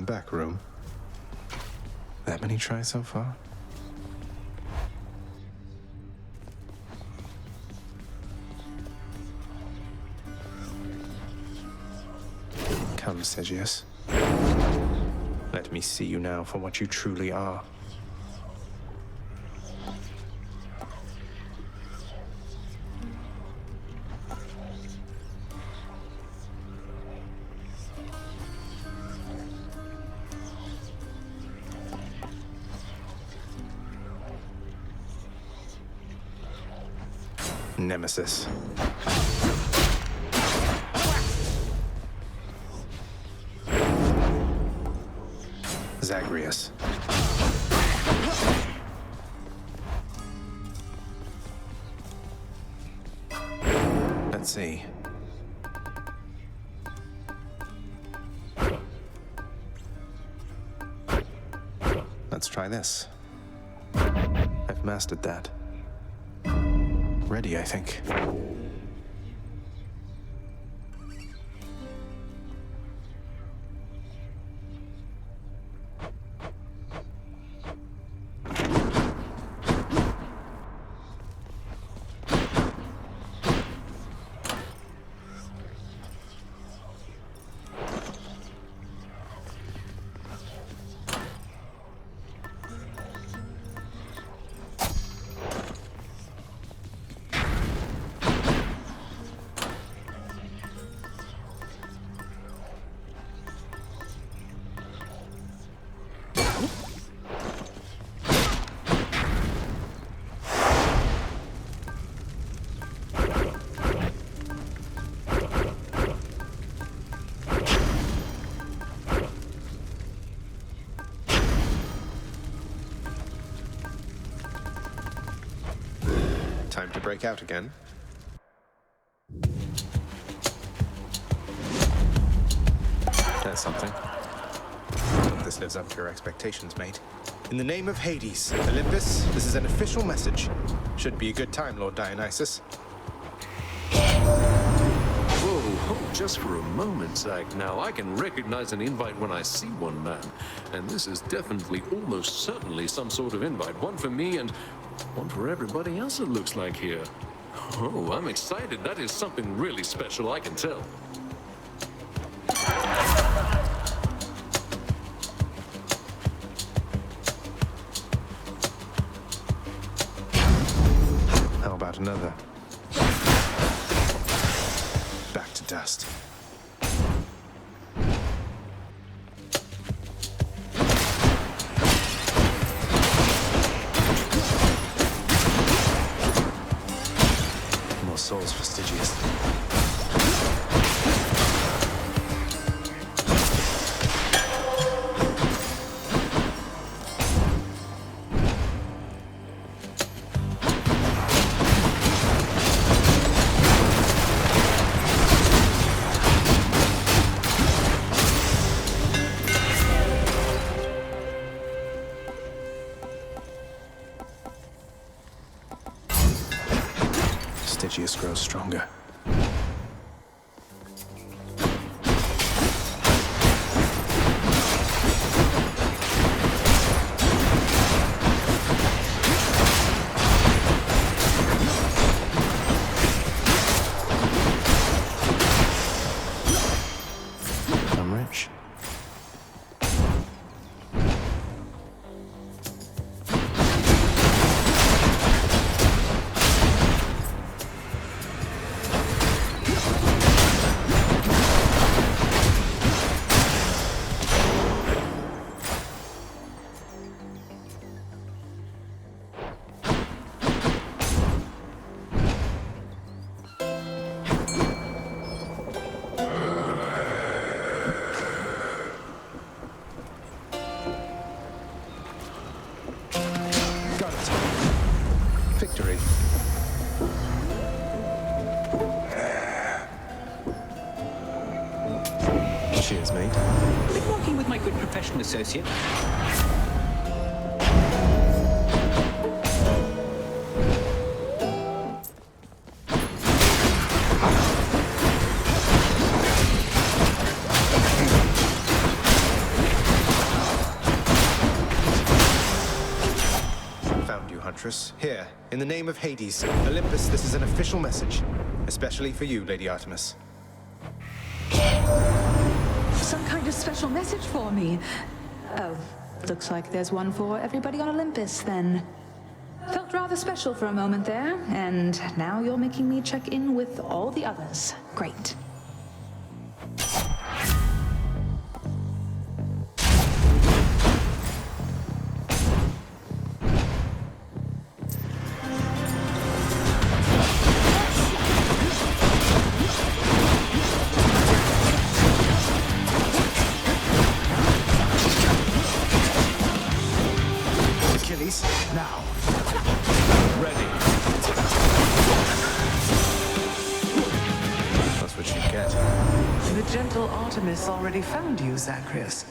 I'm back, room. That many tries so far? Come, Sisyphus. Let me see you now for what you truly are. Nemesis. Zagreus. Let's see. Let's try this. I've mastered that. Ready, I think. Time to break out again. That's something. Hope this lives up to your expectations, mate. In the name of Hades, Olympus, this is an official message. Should be a good time, Lord Dionysus. Whoa, just for a moment's sake. Now, I can recognize an invite when I see one, man. And this is definitely, almost certainly some sort of invite. One for me and one for everybody else, it looks like here. Oh, I'm excited. That is something really special, I can tell. How about another? Back to dust. More souls for Stygius. Stygius grows stronger. I'm rich. Got it. Victory. Cheers, mate. Been working with my good professional associate. Patroclus, here, in the name of Hades, Olympus, this is an official message, especially for you, Lady Artemis. Some kind of special message for me. Oh, looks like there's one for everybody on Olympus, then. Felt rather special for a moment there, and now you're making me check in with all the others. Great. Now. Ready. That's what you get. The gentle Artemis already found you, Zacharias.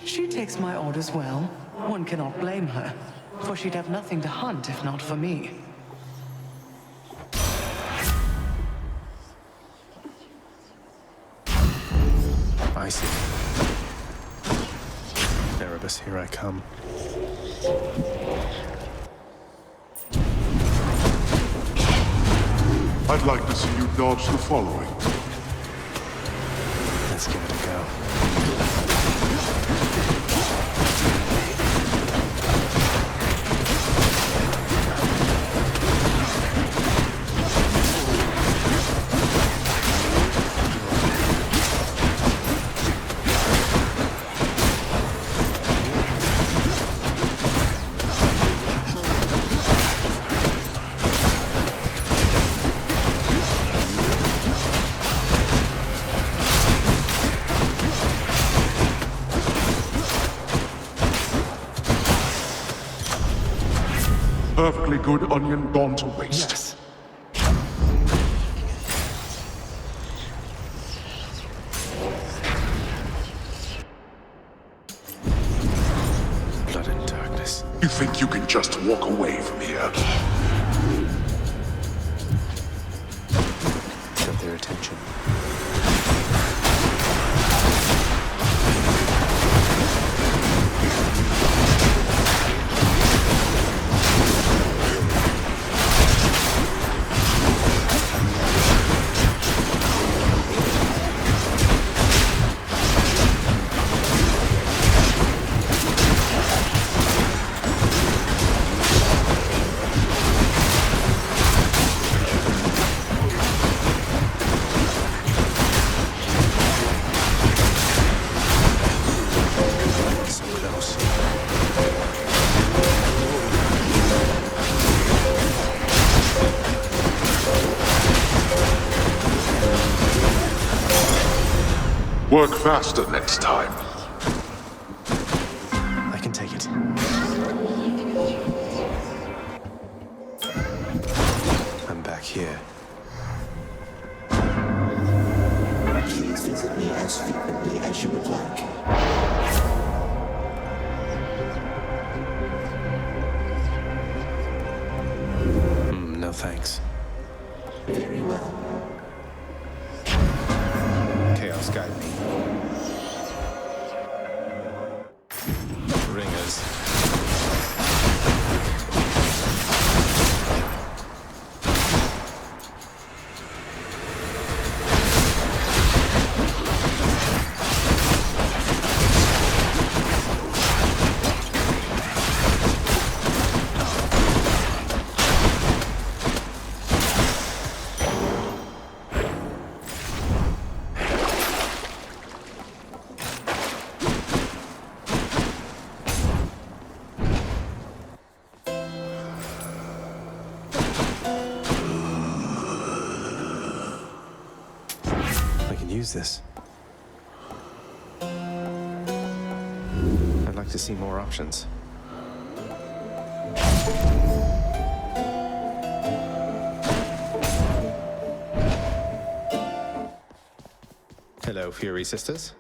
She takes my orders well. One cannot blame her, for she'd have nothing to hunt if not for me. I see. Erebus, here I come. I'd like to see you dodge the following. Let's give it a go. Perfectly good onion gone to waste. Yes. Blood and darkness. You think you can just walk away from here? Got their attention. Work faster next time. I can take it. I'm back here. Please visit me as frequently as you would like. No thanks. Very well. Chaos guide me. Ringers. Use this. I'd like to see more options. Hello, Fury Sisters.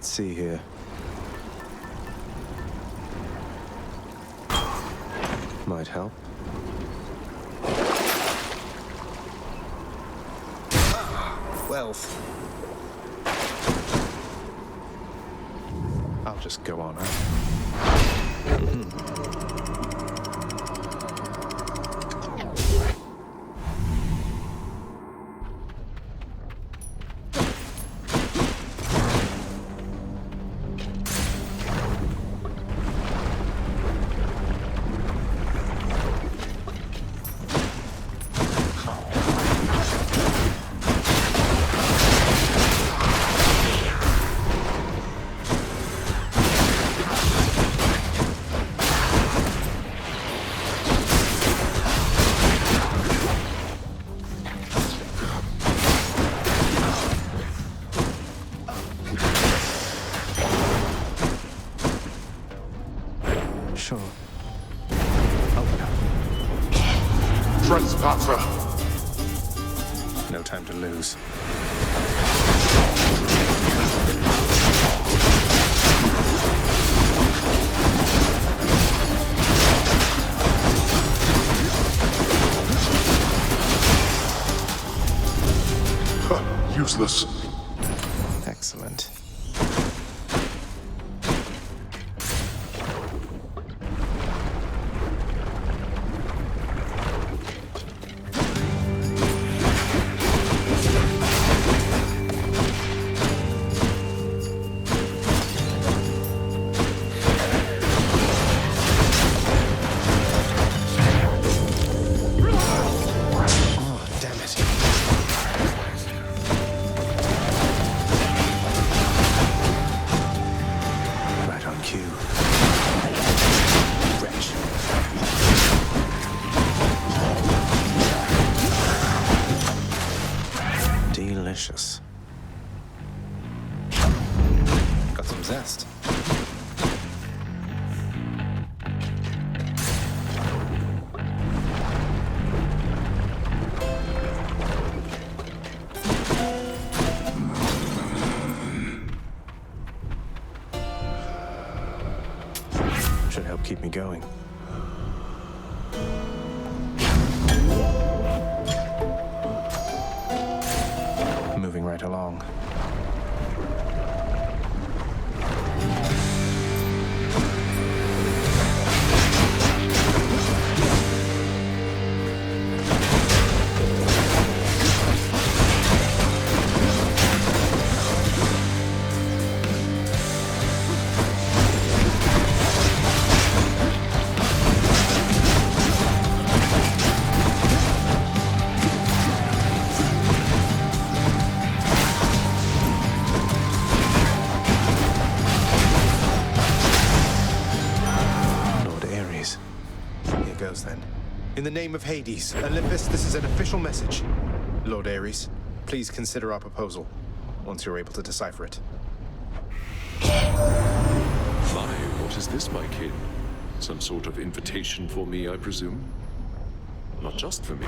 Let's see here. Might help. Wealth. I'll just go on out. Sure. Open up. Trespasser! No time to lose. Useless. Excellent. Delicious. Got some zest. Should help keep me going. Moving right along. Then. In the name of Hades, Olympus, this is an official message. Lord Ares, please consider our proposal, once you're able to decipher it. My, what is this, my kin? Some sort of invitation for me, I presume? Not just for me.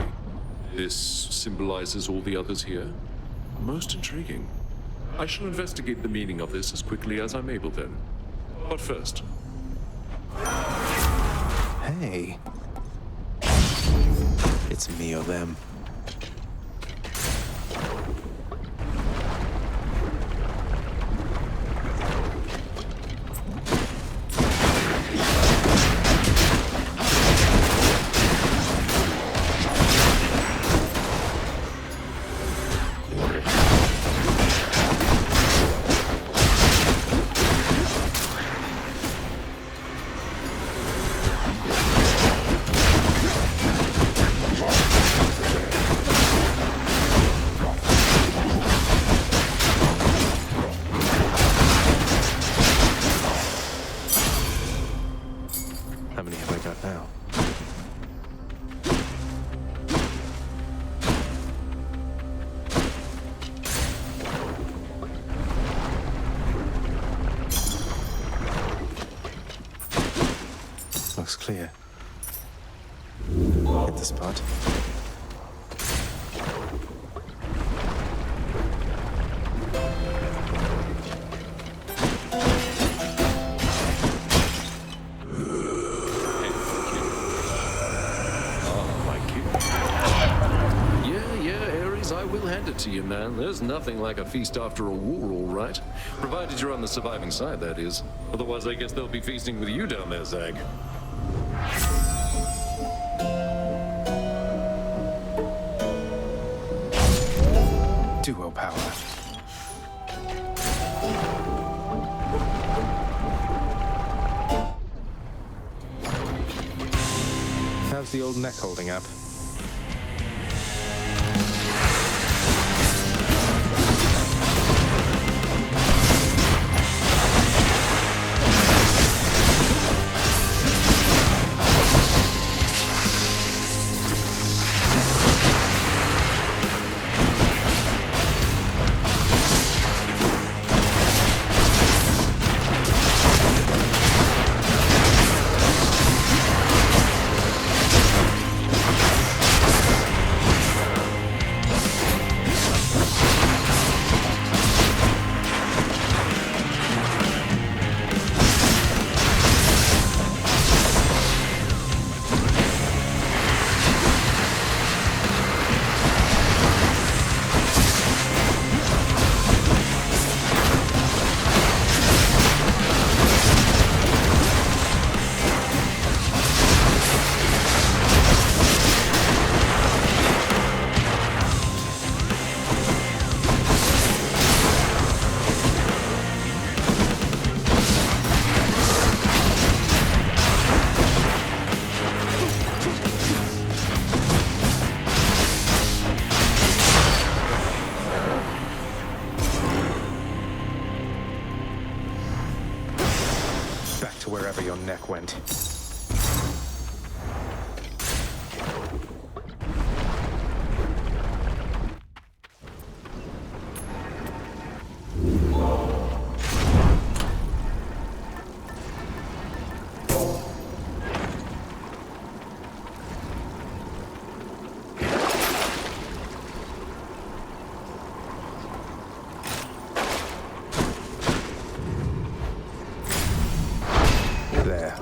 This symbolizes all the others here? Most intriguing. I shall investigate the meaning of this as quickly as I'm able then. But first... Hey. It's me or them. Looks clear. Hit the spot. hand it to you, man. There's nothing like a feast after a war, all right. Provided you're on the surviving side, that is. Otherwise, I guess they'll be feasting with you down there, Zag. Duo power. How's the old neck holding up? To wherever your neck went. There.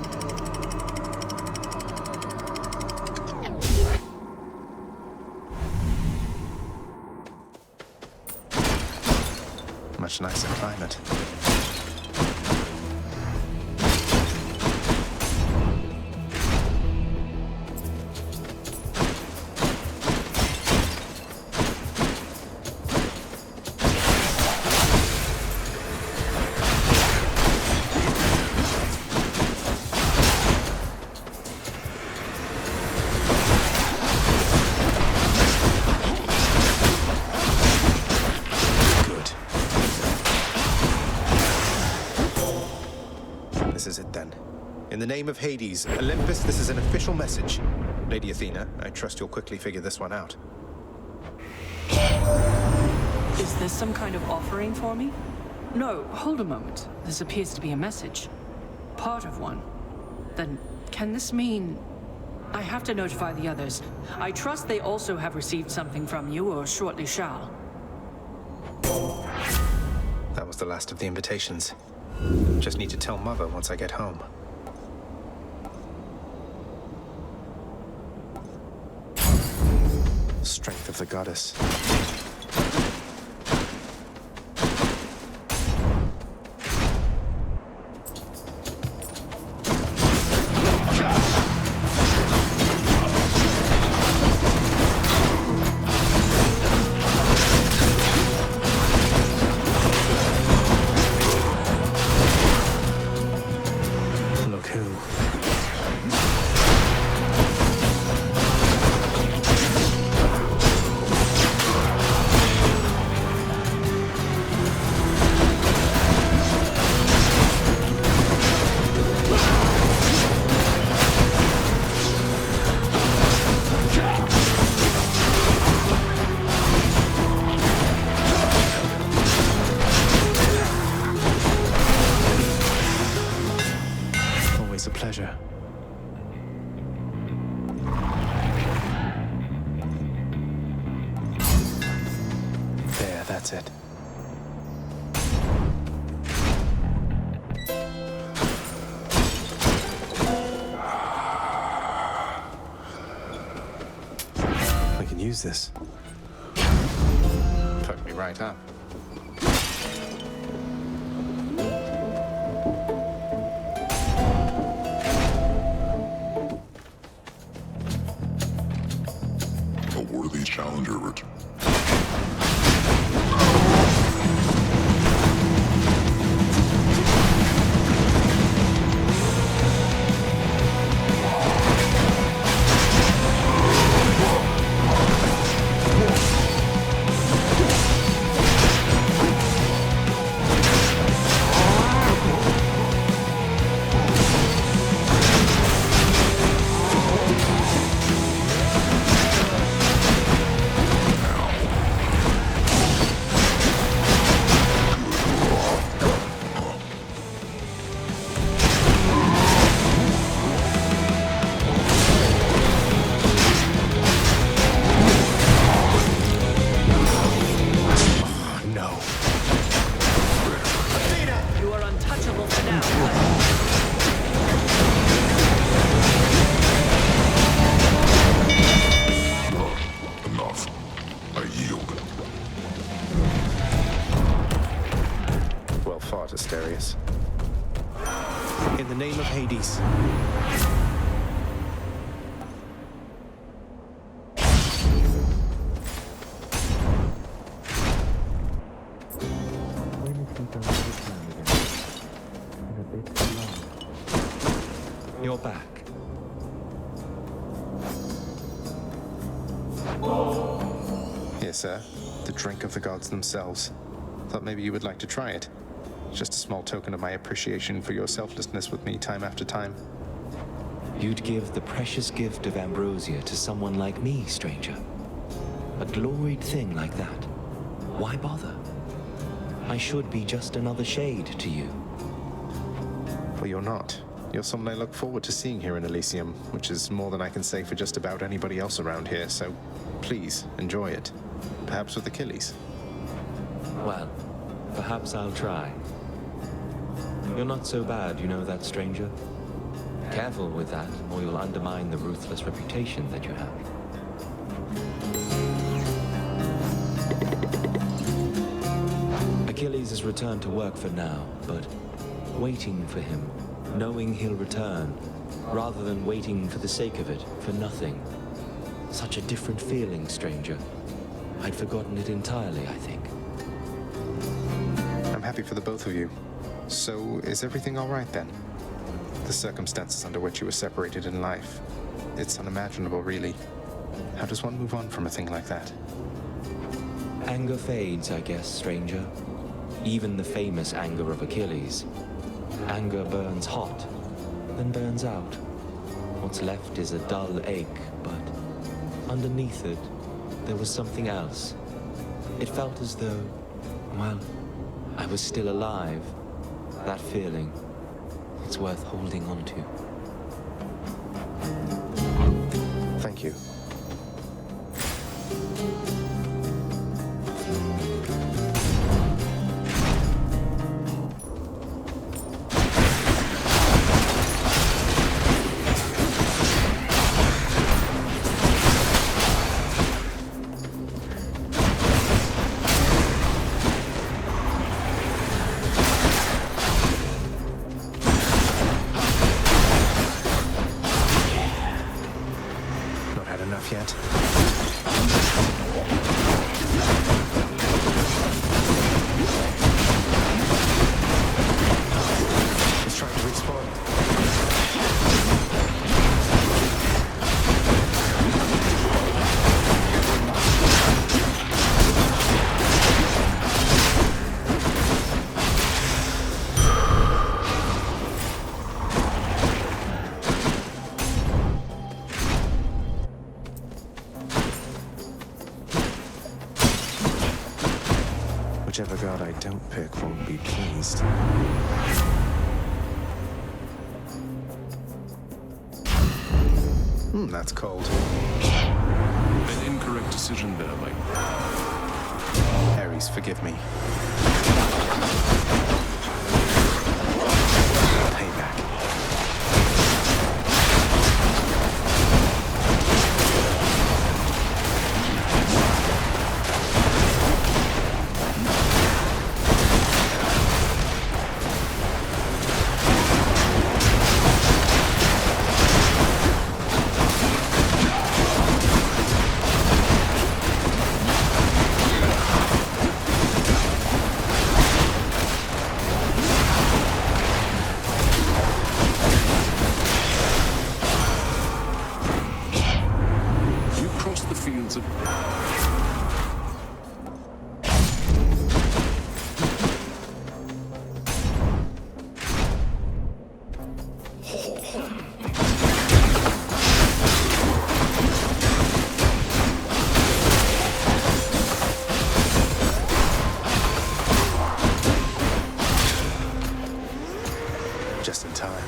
Much nicer climate. This is it then. In the name of Hades, Olympus, this is an official message. Lady Athena, I trust you'll quickly figure this one out. Is this some kind of offering for me? No, hold a moment. This appears to be a message. Part of one. Then, can this mean... I have to notify the others. I trust they also have received something from you, or shortly shall. That was the last of the invitations. Just need to tell Mother once I get home. Strength of the goddess. Always a pleasure. There, that's it. We can use this. me right up. A worthy challenger returns. In the name of Hades. You're back. Yes, sir. The drink of the gods themselves. Thought maybe you would like to try it. Just a small token of my appreciation for your selflessness with me time after time. You'd give the precious gift of ambrosia to someone like me, stranger. A gloried thing like that. Why bother? I should be just another shade to you. Well, you're not. You're someone I look forward to seeing here in Elysium, which is more than I can say for just about anybody else around here, so please enjoy it. Perhaps with Achilles. Well, perhaps I'll try. You're not so bad, you know that, stranger? Careful with that, or you'll undermine the ruthless reputation that you have. Achilles has returned to work for now, but waiting for him, knowing he'll return, rather than waiting for the sake of it, for nothing. Such a different feeling, stranger. I'd forgotten it entirely, I think. I'm happy for the both of you. So, is everything all right then? The circumstances under which you were separated in life, it's unimaginable, really. How does one move on from a thing like that? Anger fades, I guess, stranger. Even the famous anger of Achilles. Anger burns hot, then burns out. What's left is a dull ache, but underneath it, there was something else. It felt as though, well, I was still alive. That feeling, it's worth holding on to. Thank you. Yet. He's trying to respawn. Whichever god I don't pick won't be pleased. That's cold. An incorrect decision there, Mike. Ares, forgive me. Payback. Just in time.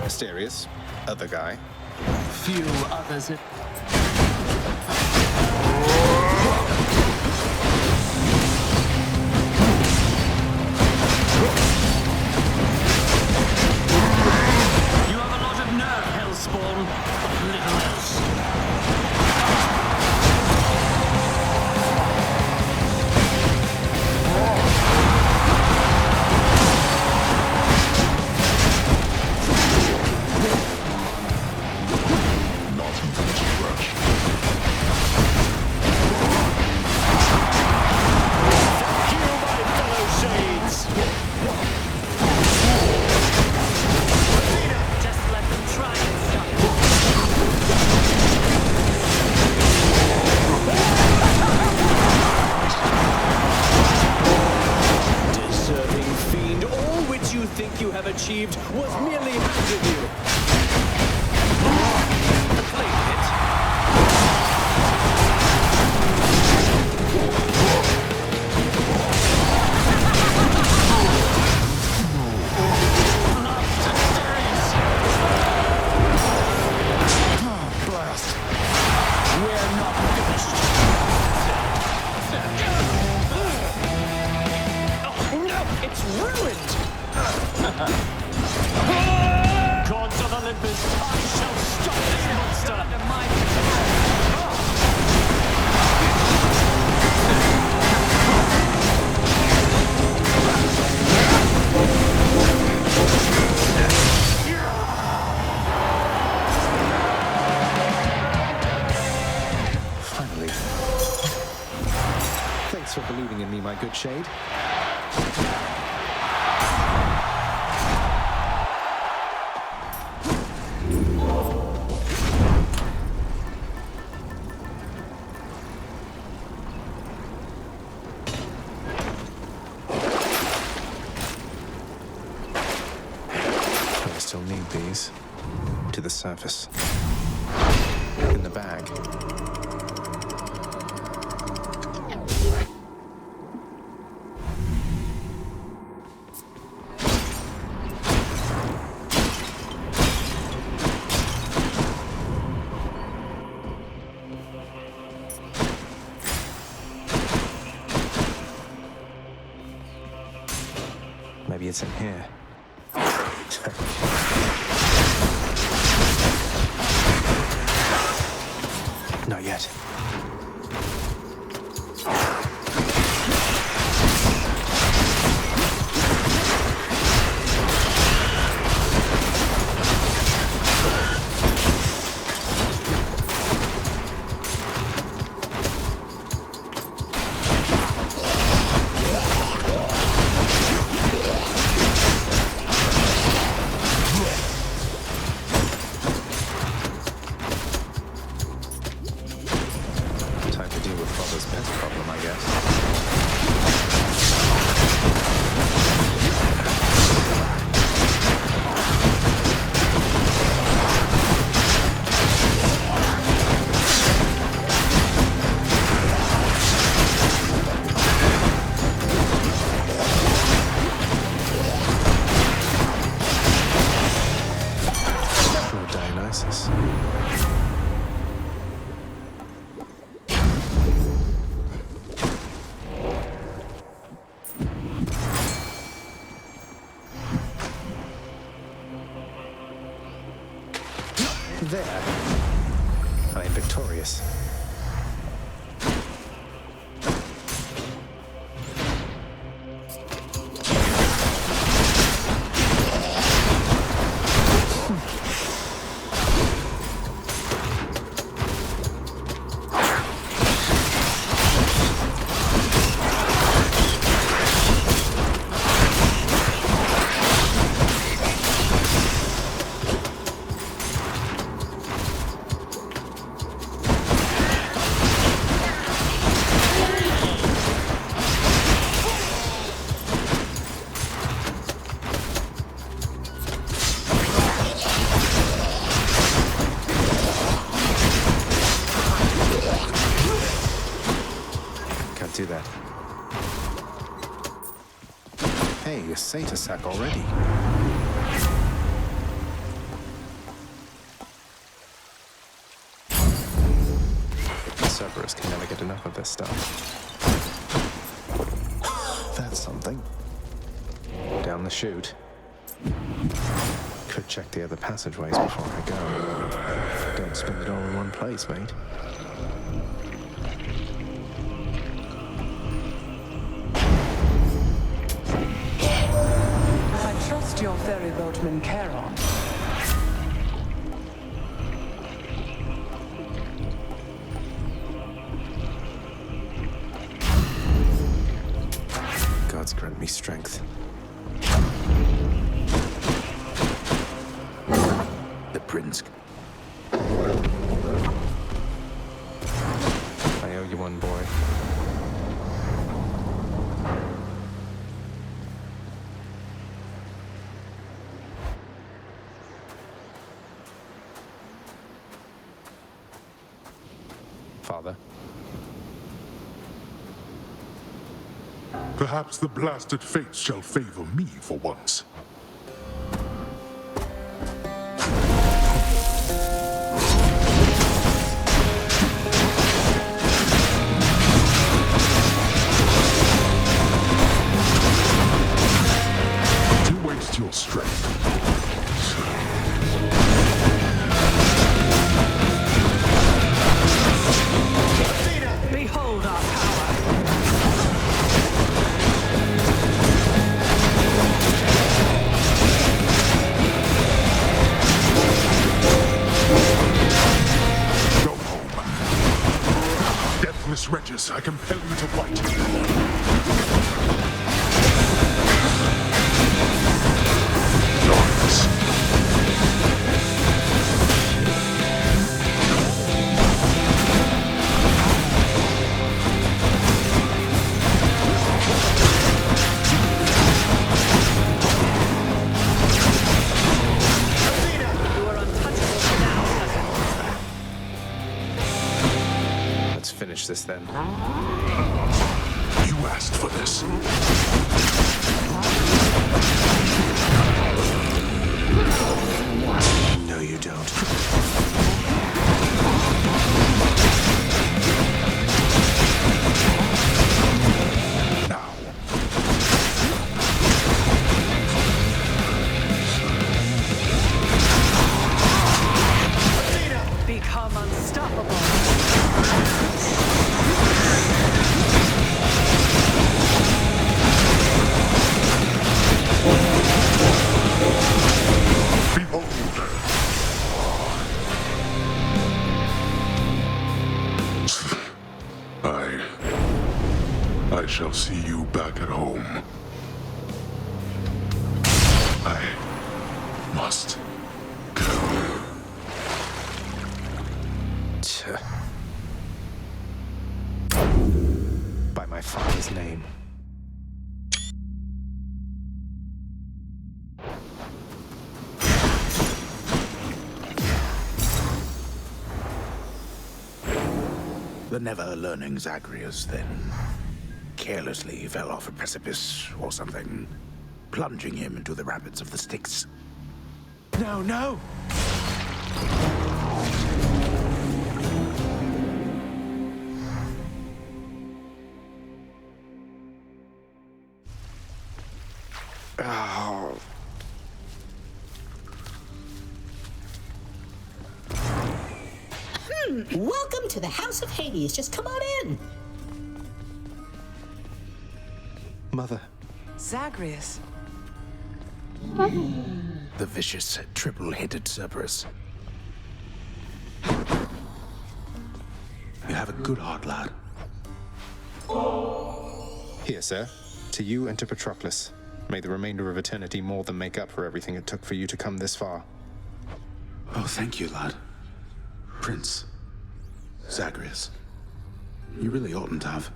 Mysterious. Other guy. Few others. You have a lot of nerve, Hellspawn, but little else. Achieved was merely handed you. Claim it. Blast. We're not finished. Oh no, it's ruined. Gods of Olympus, I shall stop this monster! Under my Finally. Thanks for believing in me, my good shade. Still need these to the surface. In the bag. Maybe it's in here. Not yet. There. I am victorious. Do that. Hey, a satyr sack already. Cerberus can never get enough of this stuff. That's something. Down the chute. Could check the other passageways before I go. Don't spend it all in one place, mate. Your ferry boatman Charon. Gods grant me strength. The prince. I owe you one, boy. Father. Perhaps the blasted fates shall favor me for once. To waste your strength. Behold our power. Go home. Deathless wretches, I compel you to fight. Darkness. Finish this then. You asked for this. No, you don't. Now. Become unstoppable. Behold. I shall see you back at home. I must go. By my father's name. The never-learning Zagreus, then, carelessly fell off a precipice or something, plunging him into the rapids of the Styx. No, no! Oh. to the House of Hades. Just come on in. Mother. Zagreus. The vicious, triple-headed Cerberus. You have a good heart, lad. Here, sir. To you and to Patroclus. May the remainder of eternity more than make up for everything it took for you to come this far. Oh, thank you, lad. Prince. Zagreus. You really oughtn't to have.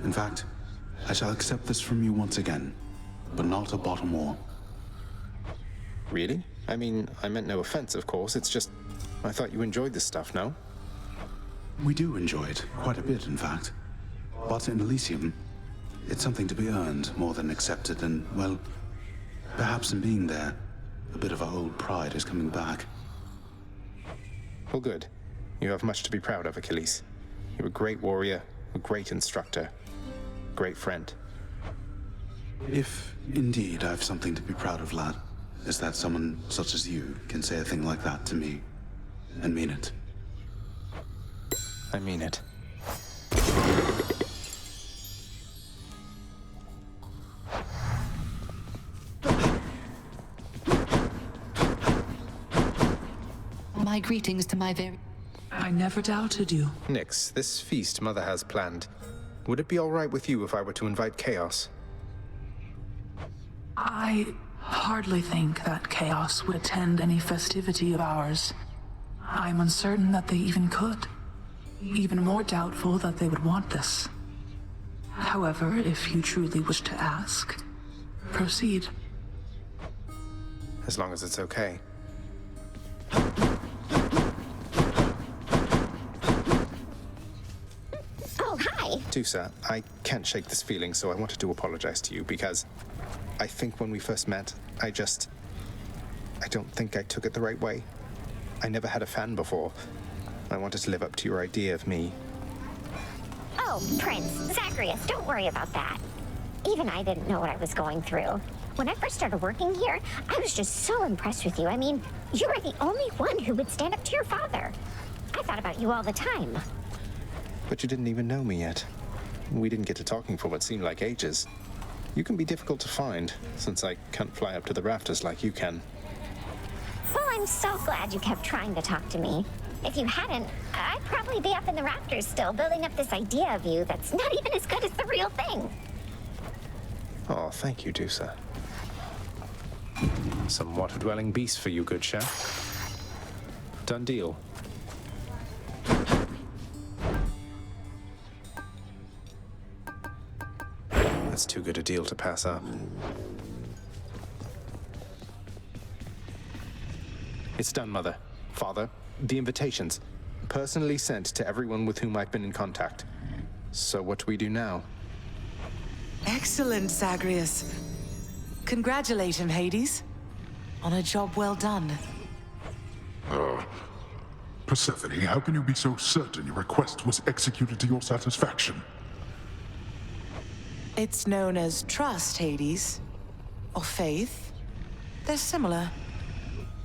In fact, I shall accept this from you once again, but not a bottom more. Really? I mean, I meant no offense, of course. It's just, I thought you enjoyed this stuff, no? We do enjoy it, quite a bit, in fact. But in Elysium, it's something to be earned more than accepted, and, well, perhaps in being there, a bit of our old pride is coming back. Well, good. You have much to be proud of, Achilles. You're a great warrior, a great instructor, great friend. If, indeed, I've something to be proud of, lad, is that someone such as you can say a thing like that to me, and mean it. I mean it. My greetings to my very... I never doubted you. Nyx, this feast Mother has planned, would it be all right with you if I were to invite Chaos? I hardly think that Chaos would attend any festivity of ours. I'm uncertain that they even could. Even more doubtful that they would want this. However, if you truly wish to ask, proceed. As long as it's okay. Oh, hi. Tusa, I can't shake this feeling, so I wanted to apologize to you because I think when we first met, I don't think I took it the right way. I never had a fan before. I wanted to live up to your idea of me. Oh, Prince, Zagreus, don't worry about that. Even I didn't know what I was going through. When I first started working here, I was just so impressed with you. I mean, you were the only one who would stand up to your father. I thought about you all the time. But you didn't even know me yet. We didn't get to talking for what seemed like ages. You can be difficult to find, since I can't fly up to the rafters like you can. Well, I'm so glad you kept trying to talk to me. If you hadn't, I'd probably be up in the rafters still, building up this idea of you that's not even as good as the real thing. Oh, thank you, Dusa. Some water-dwelling beast for you, good chef. Done deal. That's too good a deal to pass up. It's done, Mother. Father, the invitations, personally sent to everyone with whom I've been in contact. So what do we do now? Excellent, Zagreus. Congratulate him, Hades. On a job well done. Persephone, how can you be so certain your request was executed to your satisfaction? It's known as trust, Hades. Or faith. They're similar.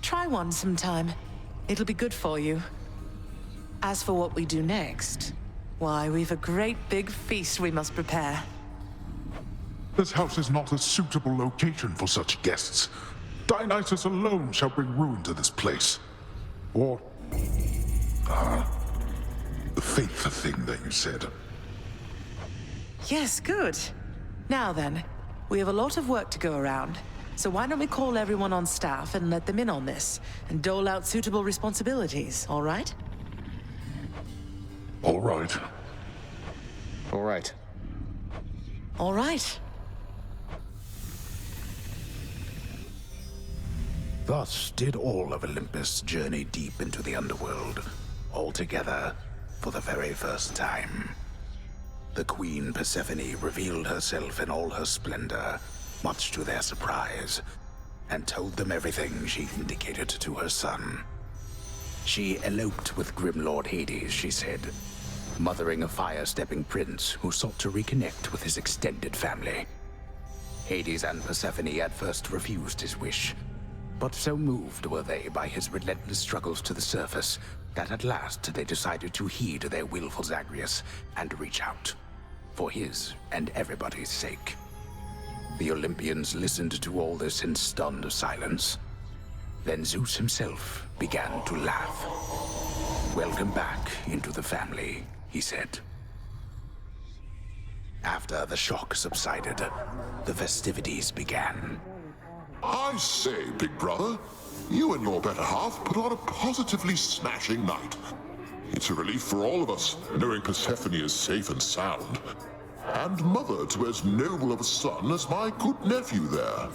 Try one sometime. It'll be good for you. As for what we do next, why, we've a great big feast we must prepare. This house is not a suitable location for such guests. Dionysus alone shall bring ruin to this place. Or... the faith thing that you said. Yes, good. Now then, we have a lot of work to go around. So why don't we call everyone on staff and let them in on this, and dole out suitable responsibilities, all right? All right. All right. All right. Thus did all of Olympus journey deep into the underworld, all together for the very first time. The Queen Persephone revealed herself in all her splendor, much to their surprise, and told them everything she indicated to her son. She eloped with grim Lord Hades, she said, mothering a fire-stepping prince who sought to reconnect with his extended family. Hades and Persephone at first refused his wish, but so moved were they by his relentless struggles to the surface that at last they decided to heed their will for Zagreus and reach out, for his and everybody's sake. The Olympians listened to all this in stunned silence. Then Zeus himself began to laugh. "Welcome back into the family," he said. After the shock subsided, the festivities began. I say, big brother, you and your better half put on a positively smashing night. It's a relief for all of us, knowing Persephone is safe and sound. And mother to as noble of a son as my good nephew there.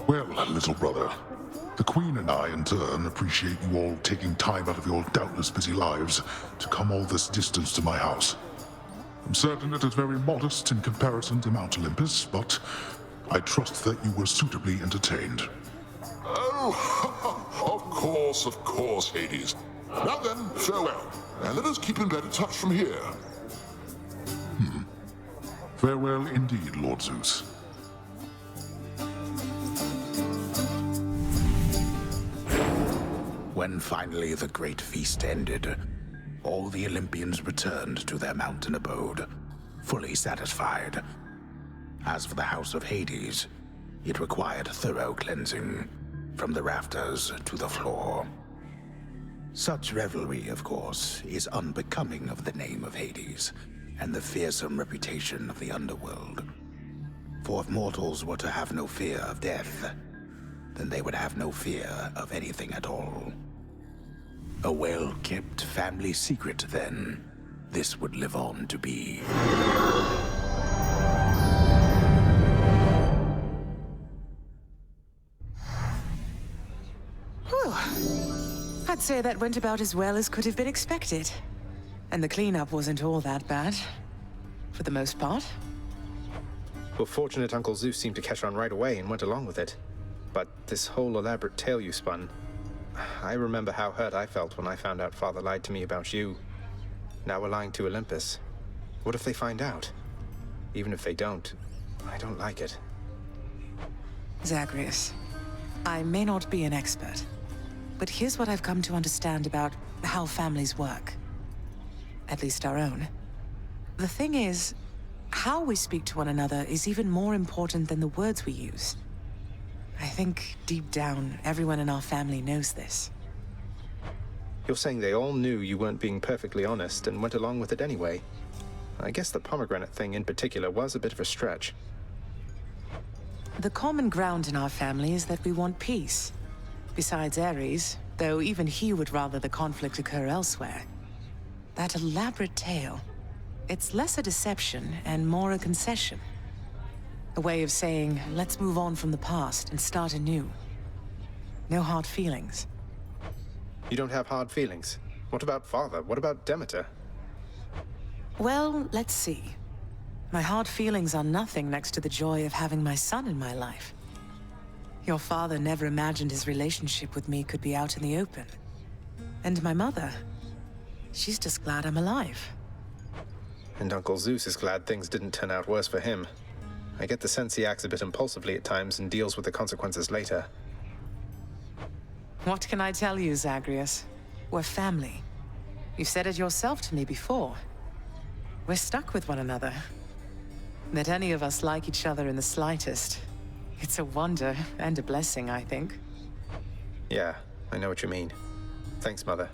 Well, little brother, the Queen and I, in turn, appreciate you all taking time out of your doubtless busy lives to come all this distance to my house. I'm certain it is very modest in comparison to Mount Olympus, but I trust that you were suitably entertained. Oh, of course, Hades. Now then, farewell, and let us keep in better touch from here. Farewell indeed, Lord Zeus. When finally the great feast ended, all the Olympians returned to their mountain abode, fully satisfied. As for the house of Hades, it required thorough cleansing, from the rafters to the floor. Such revelry, of course, is unbecoming of the name of Hades, and the fearsome reputation of the underworld. For if mortals were to have no fear of death, then they would have no fear of anything at all. A well-kept family secret, then, this would live on to be. Whew. I'd say that went about as well as could have been expected. And the cleanup wasn't all that bad. For the most part. Well, fortunate Uncle Zeus seemed to catch on right away and went along with it. But this whole elaborate tale you spun, I remember how hurt I felt when I found out Father lied to me about you. Now we're lying to Olympus. What if they find out? Even if they don't, I don't like it. Zagreus, I may not be an expert, but here's what I've come to understand about how families work. At least our own. The thing is, how we speak to one another is even more important than the words we use. I think, deep down, everyone in our family knows this. You're saying they all knew you weren't being perfectly honest and went along with it anyway. I guess the pomegranate thing in particular was a bit of a stretch. The common ground in our family is that we want peace. Besides Ares, though even he would rather the conflict occur elsewhere. That elaborate tale, it's less a deception and more a concession. A way of saying, let's move on from the past and start anew. No hard feelings. You don't have hard feelings? What about Father? What about Demeter? Well, let's see. My hard feelings are nothing next to the joy of having my son in my life. Your father never imagined his relationship with me could be out in the open. And my mother, she's just glad I'm alive. And Uncle Zeus is glad things didn't turn out worse for him. I get the sense he acts a bit impulsively at times and deals with the consequences later. What can I tell you, Zagreus? We're family. You've said it yourself to me before. We're stuck with one another. That any of us like each other in the slightest. It's a wonder and a blessing, I think. Yeah, I know what you mean. Thanks, Mother.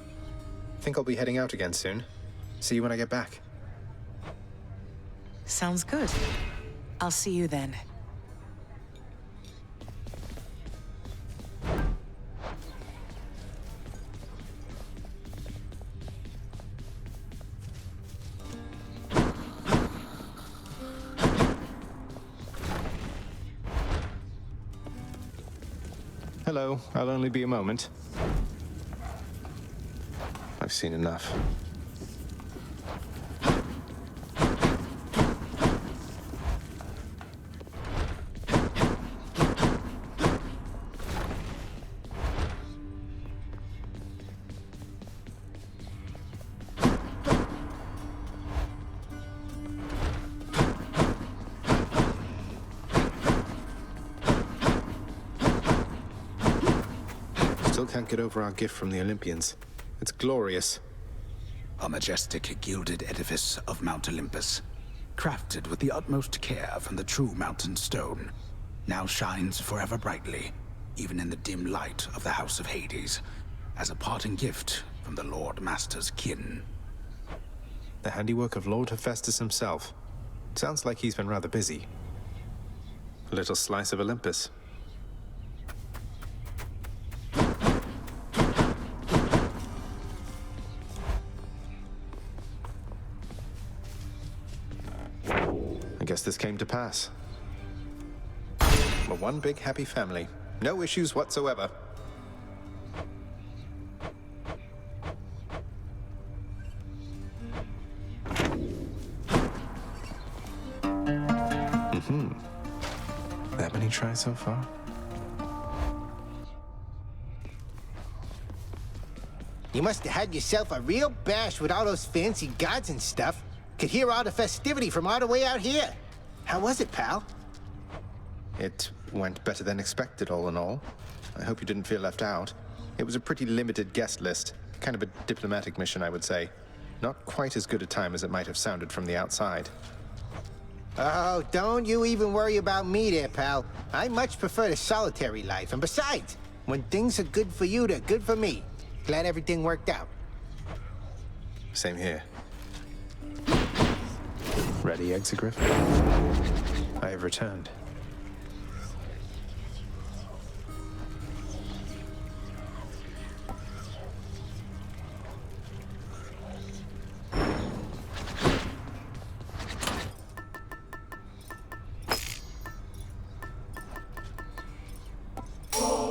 Think I'll be heading out again soon. See you when I get back. Sounds good. I'll see you then. Hello, I'll only be a moment. I've seen enough. Still can't get over our gift from the Olympians. It's glorious. A majestic gilded edifice of Mount Olympus, crafted with the utmost care from the true mountain stone, now shines forever brightly, even in the dim light of the House of Hades, as a parting gift from the Lord Master's kin. The handiwork of Lord Hephaestus himself. Sounds like he's been rather busy. A little slice of Olympus. I guess this came to pass. We're one big happy family. No issues whatsoever. That many tries so far? You must have had yourself a real bash with all those fancy gods and stuff. Could hear all the festivity from all the way out here. How was it, pal? It went better than expected, all in all. I hope you didn't feel left out. It was a pretty limited guest list. Kind of a diplomatic mission, I would say. Not quite as good a time as it might have sounded from the outside. Oh, don't you even worry about me there, pal. I much prefer the solitary life. And besides, when things are good for you, they're good for me. Glad everything worked out. Same here. Ready, Exegriff? I have returned.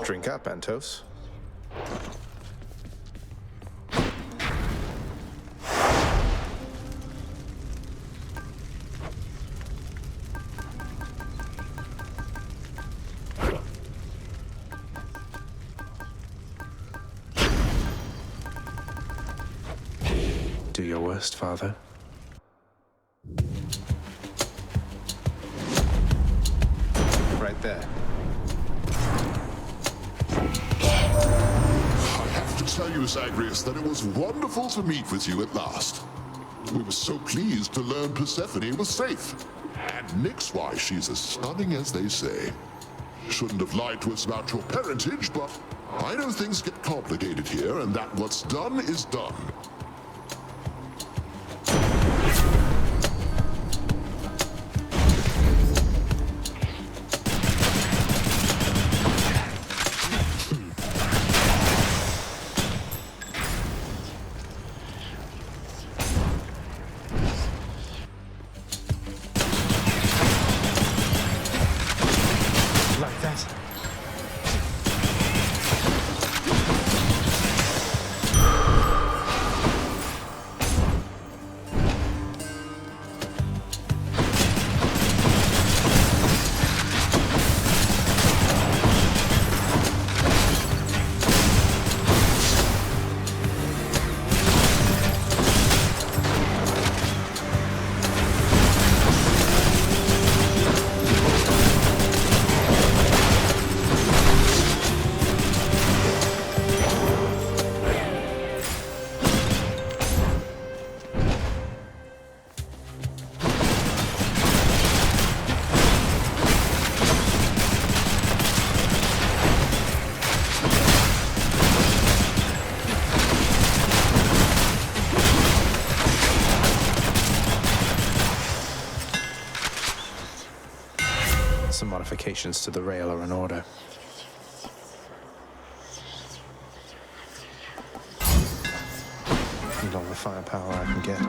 Drink up, Antos. Do your worst, Father. Right there. Tell you, Zagreus, that it was wonderful to meet with you at last. We were so pleased to learn Persephone was safe. And Nyx, why, she's as stunning as they say. Shouldn't have lied to us about your parentage, but I know things get complicated here, and that what's done is done. Some modifications to the rail are in order. Need all the firepower I can get.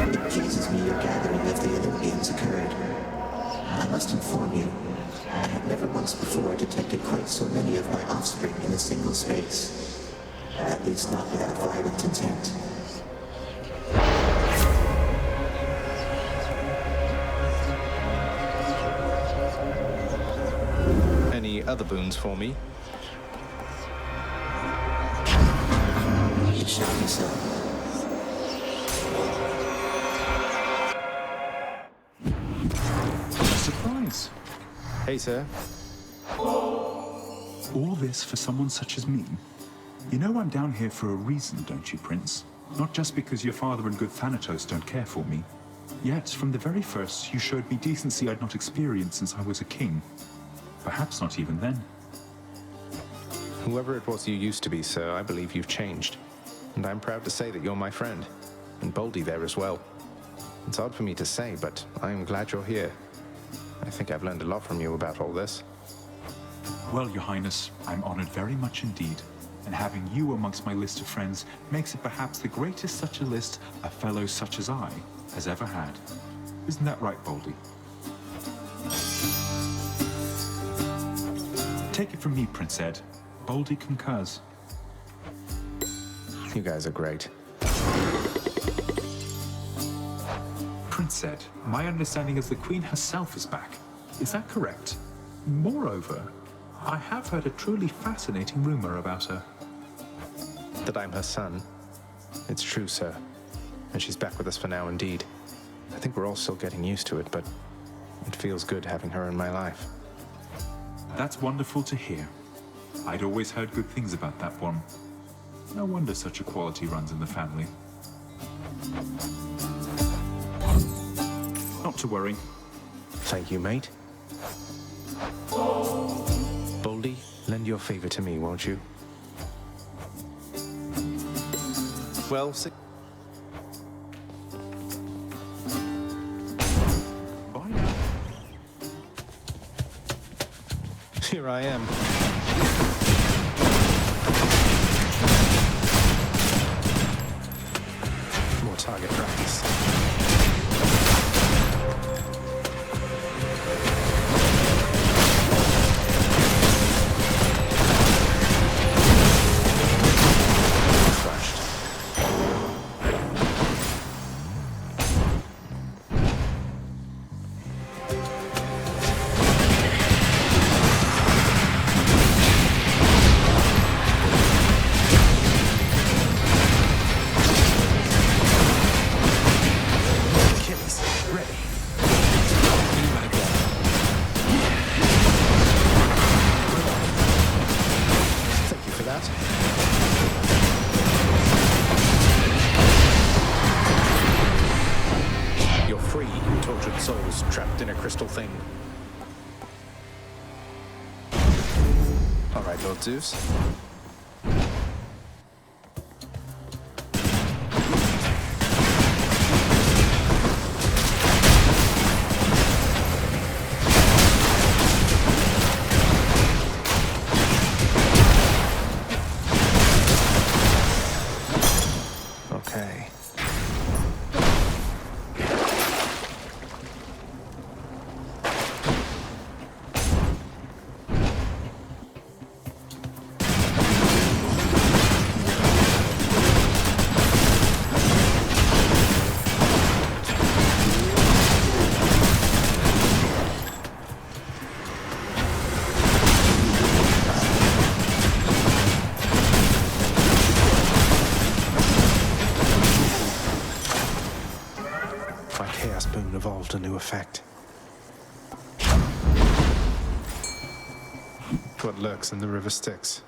It pleases me your gathering of the Olympians occurred. I must inform you, I have never once before detected quite so many of my offspring in a single space. At least not without violent intent. Any other boons for me? It shall be so. Surprise. Hey, sir. All this for someone such as me? You know I'm down here for a reason, don't you, Prince? Not just because your father and good Thanatos don't care for me. Yet, from the very first, you showed me decency I'd not experienced since I was a king. Perhaps not even then. Whoever it was you used to be, sir, I believe you've changed. And I'm proud to say that you're my friend. And Boldy there as well. It's odd for me to say, but I am glad you're here. I think I've learned a lot from you about all this. Well, Your Highness, I'm honored very much indeed. And having you amongst my list of friends makes it perhaps the greatest such a list a fellow such as I has ever had. Isn't that right, Boldy? Take it from me, Prince Ed. Boldy concurs. You guys are great. Prince Ed, my understanding is the Queen herself is back. Is that correct? Moreover, I have heard a truly fascinating rumor about her. That I'm her son? It's true, sir. And she's back with us for now indeed. I think we're all still getting used to it, but it feels good having her in my life. That's wonderful to hear. I'd always heard good things about that one. No wonder such a quality runs in the family. Not to worry. Thank you, mate. Boldy, lend your favor to me, won't you? Well, bye now. Here I am. More target practice. Trapped in a crystal thing. All right, Lord Zeus. Okay. Evolved a new effect. What lurks in the river Styx?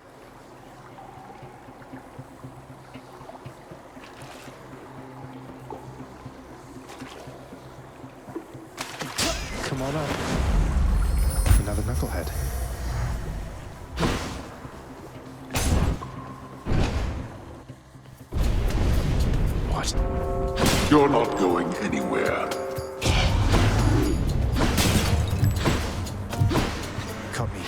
Come on up. Another knucklehead. What? You're not going anywhere. Caught me.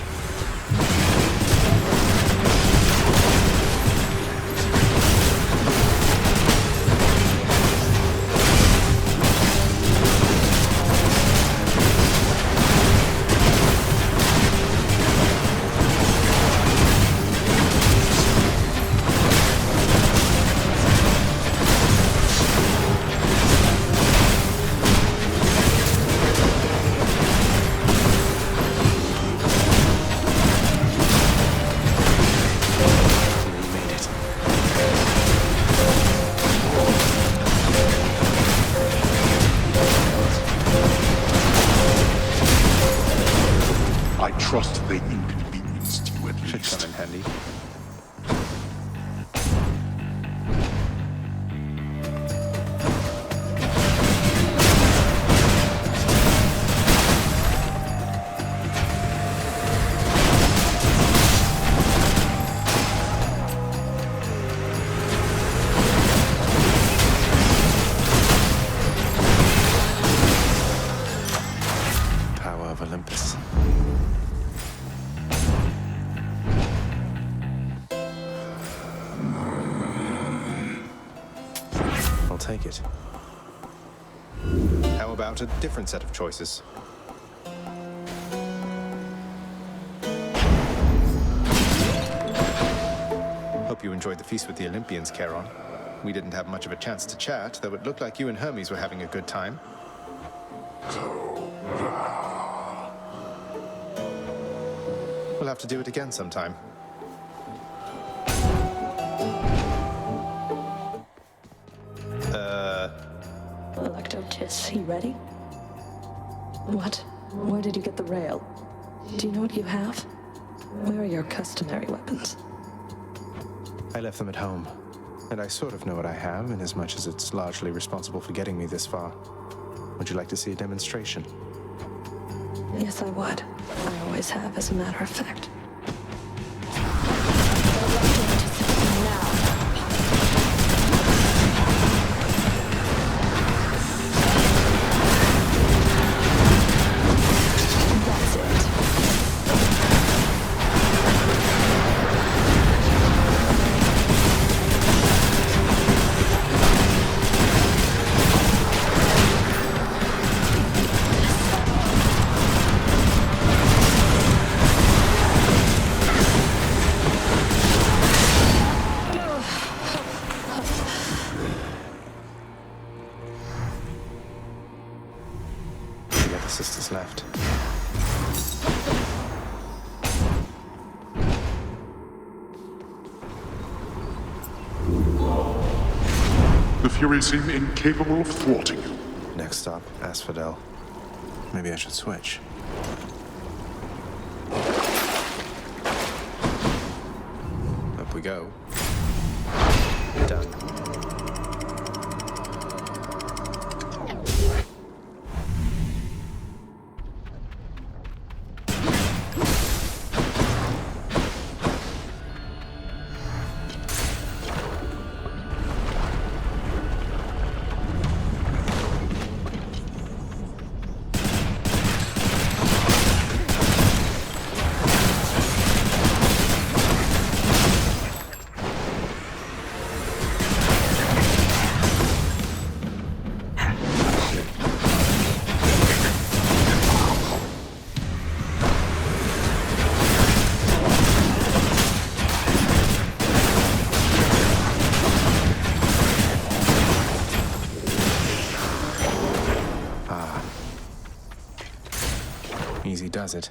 take it. How about a different set of choices? Hope you enjoyed the feast with the Olympians, Charon. We didn't have much of a chance to chat, though it looked like you and Hermes were having a good time. We'll have to do it again sometime. Electotis, you ready? What? Where did you get the rail? Do you know what you have? Where are your customary weapons? I left them at home, and I sort of know what I have, in as much as it's largely responsible for getting me this far. Would you like to see a demonstration? Yes, I would. I always have, as a matter of fact. Sisters left. The Furies seem incapable of thwarting you. Next stop, Asphodel. Maybe I should switch. Up we go. Done. Easy does it.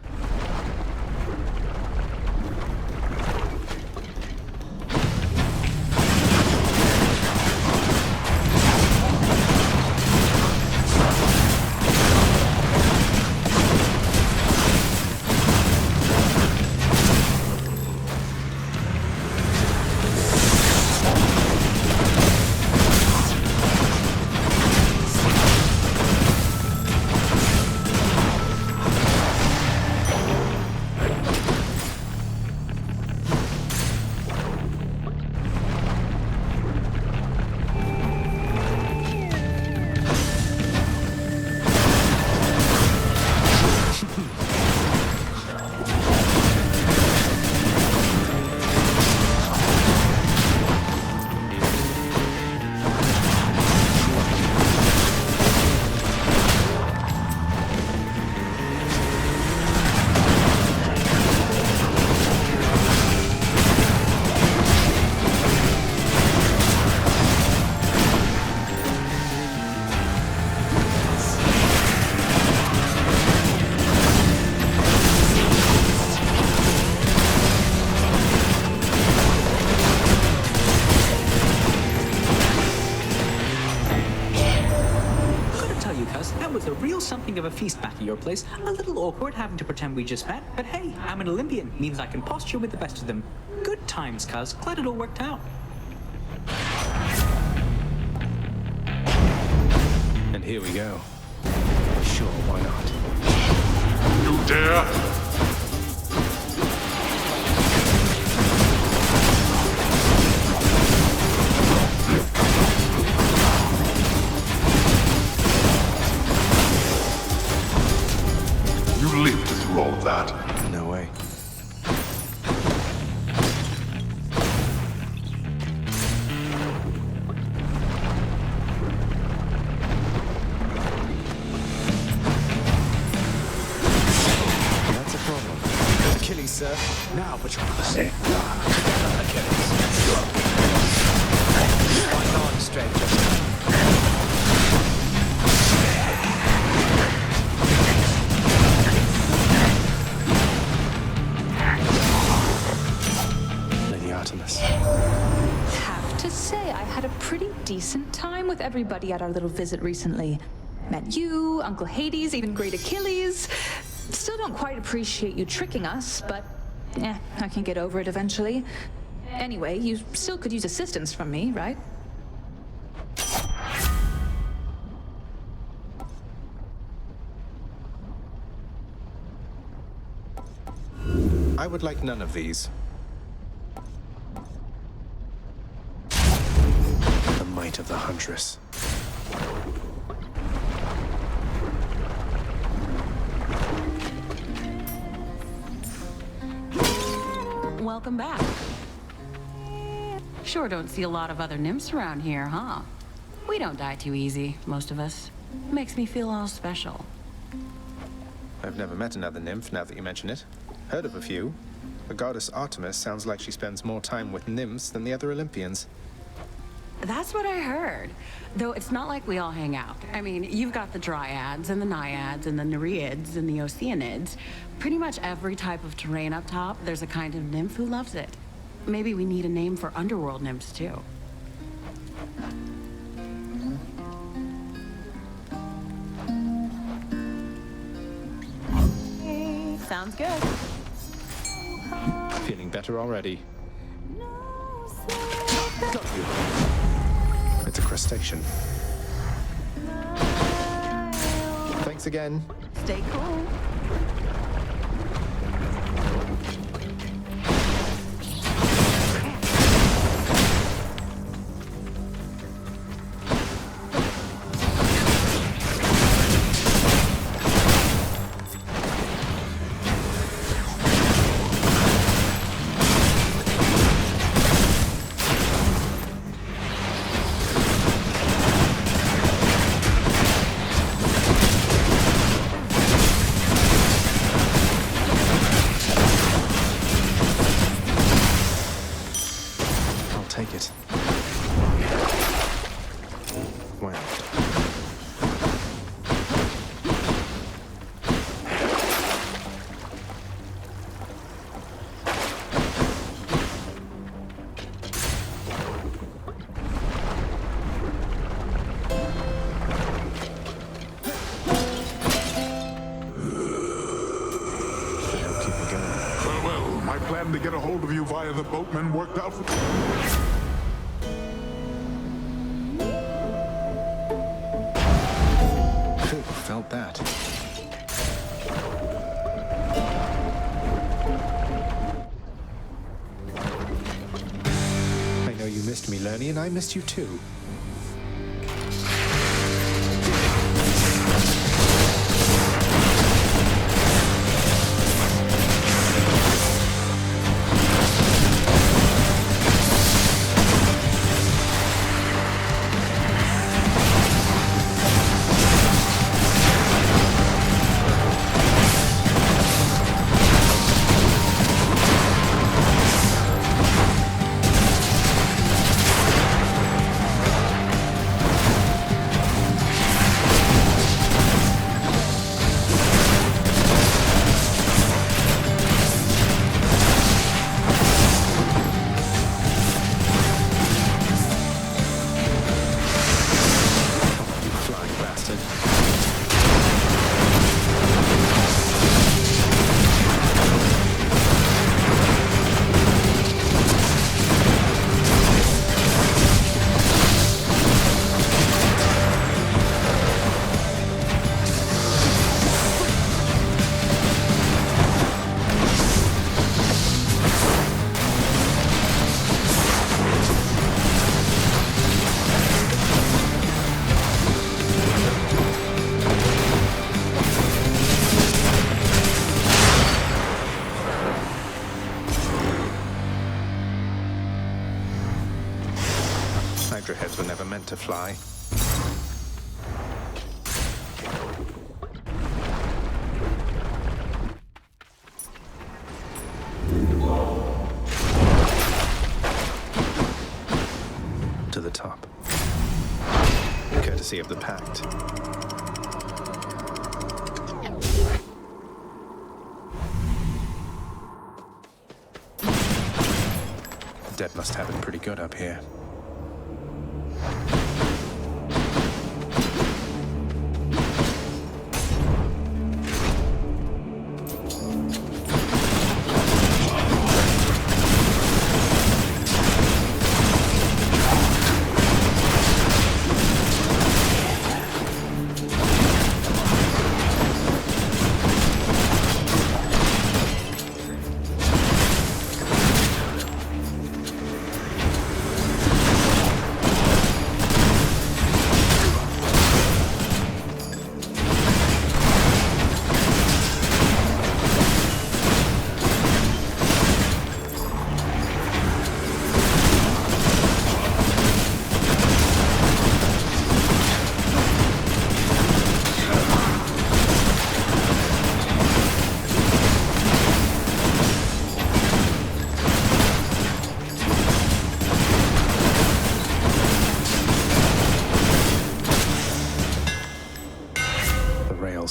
Something of a feast back at your place. A little awkward having to pretend we just met, but hey, I'm an Olympian. Means I can posture with the best of them. Good times, cuz. Glad it all worked out. And here we go. Sure, why not? You dare? Lived through all of that. No way. must say I had a pretty decent time with everybody at our little visit recently. Met you, Uncle Hades, even Great Achilles. Still don't quite appreciate you tricking us, but I can get over it eventually. Anyway, you still could use assistance from me, right? I would like none of these. The might of the Huntress. Welcome back. Sure don't see a lot of other nymphs around here, huh? We don't die too easy, most of us. Makes me feel all special. I've never met another nymph, now that you mention it. Heard of a few. The goddess Artemis sounds like she spends more time with nymphs than the other Olympians. That's what I heard. Though it's not like we all hang out. I mean, you've got the dryads and the naiads and the nereids and the oceanids. Pretty much every type of terrain up top, there's a kind of nymph who loves it. Maybe we need a name for underworld nymphs, too. Sounds good. Feeling better already. Got you. It's a crustacean. Thanks again. Stay cool. To get a hold of you via the boatman worked out for... Who felt that? I know you missed me, Lerny, and I missed you too. Hydra-heads were never meant to fly. To the top. Courtesy of the Pact. The dead must have it pretty good up here.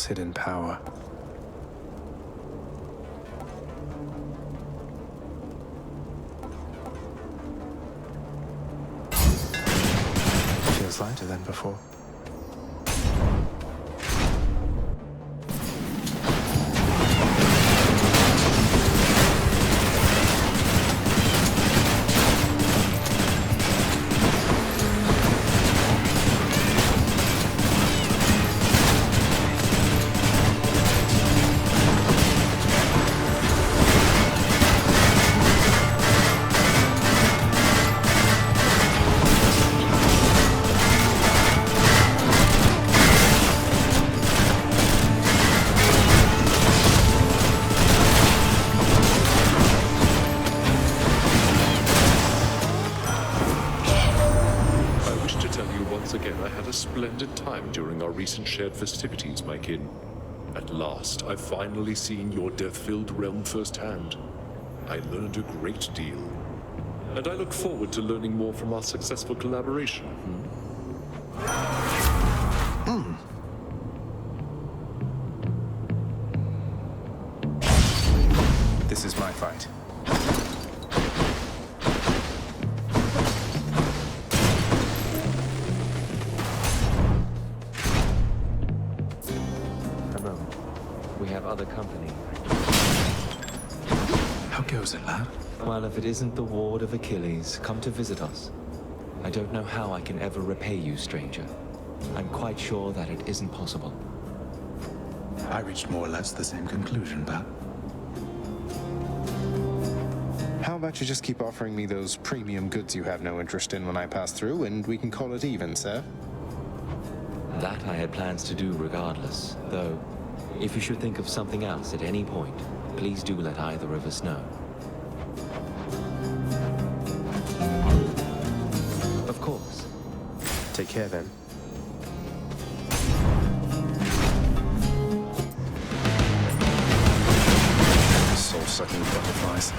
Hell's hidden power. Feels lighter than before. Splendid time during our recent shared festivities, my kin. At last, I've finally seen your death-filled realm firsthand. I learned a great deal. And I look forward to learning more from our successful collaboration. This is my fight. Other company. How goes it, lad? Well, if it isn't the ward of Achilles, come to visit us. I don't know how I can ever repay you, stranger. I'm quite sure that it isn't possible. I reached more or less the same conclusion, pal. How about you just keep offering me those premium goods you have no interest in when I pass through, and we can call it even, sir? That I had plans to do regardless, though. If you should think of something else at any point, please do let either of us know. Of course. Take care then. Soul-sucking butterflies.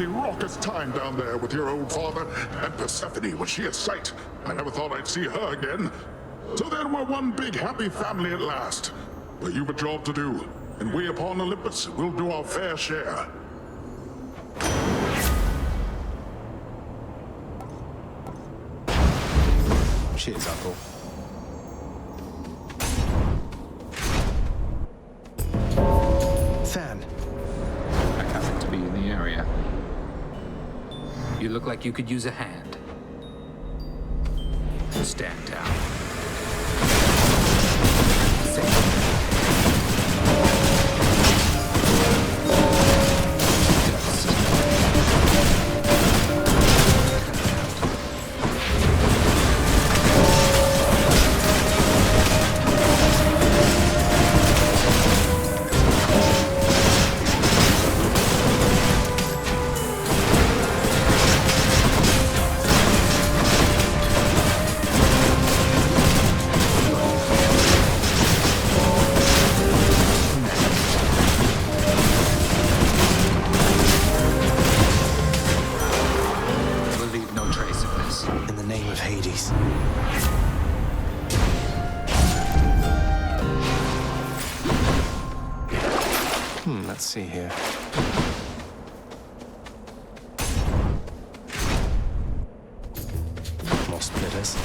Raucous time down there with your old father and Persephone when she had sight. I never thought I'd see her again. So then we're one big happy family at last. But you've a job to do, and we upon Olympus will do our fair share. Cheers, Uncle. Fan. I happen to be in the area. You look like you could use a hand. Stand down. Let's see here. More splitters.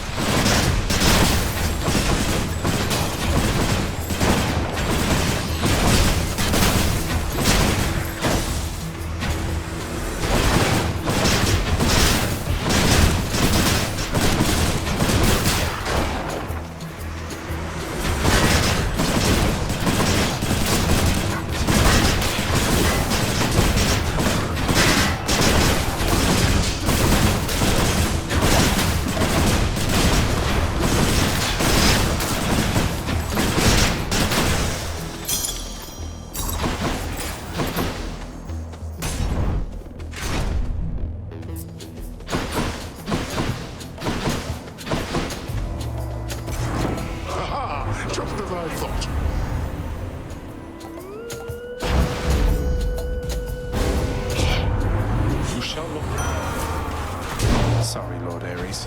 Sorry, Lord Ares.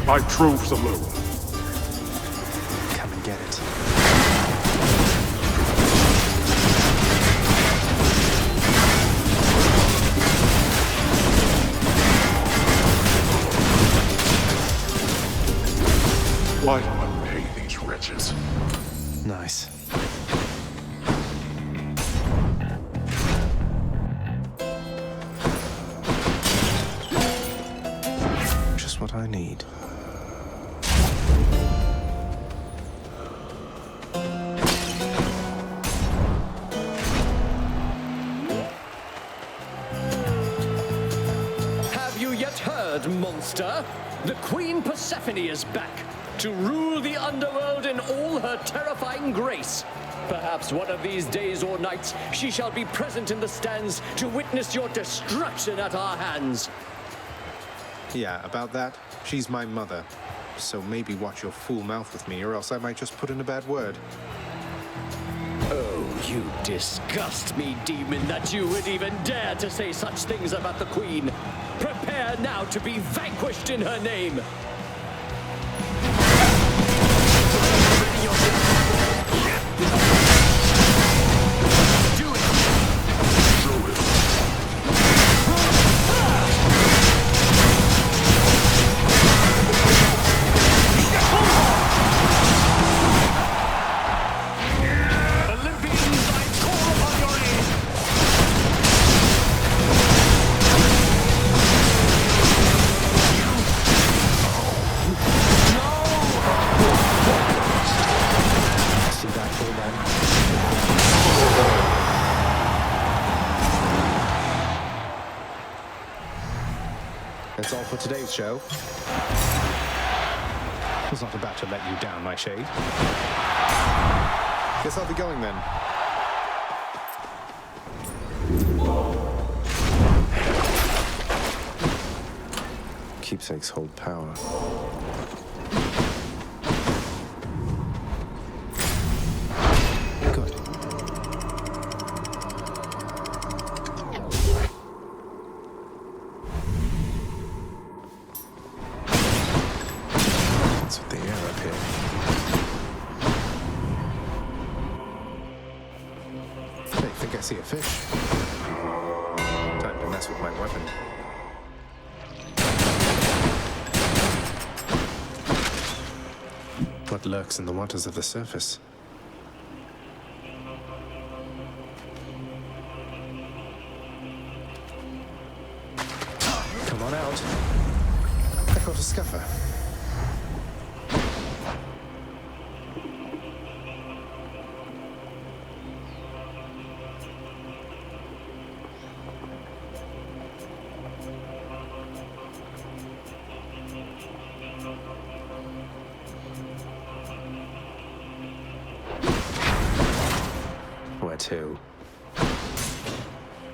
My troves alone. Come and get it. Why do I pay these wretches? Nice. Just what I need. Monster, the Queen Persephone is back to rule the underworld in all her terrifying grace. Perhaps one of these days or nights she shall be present in the stands to witness your destruction at our hands. Yeah, about that, she's my mother. So maybe watch your fool mouth with me, or else I might just put in a bad word. Oh, you disgust me, demon, that you would even dare to say such things about the Queen. Prepare now to be vanquished in her name. That's all for today's show. I was not about to let you down, my shade. Guess I'll be going then. Keepsakes hold power. Good. What's with the air up here? Hey, think I see a fish? Time to mess with my weapon. What lurks in the waters of the surface? Come on out. I caught a scuffer. too.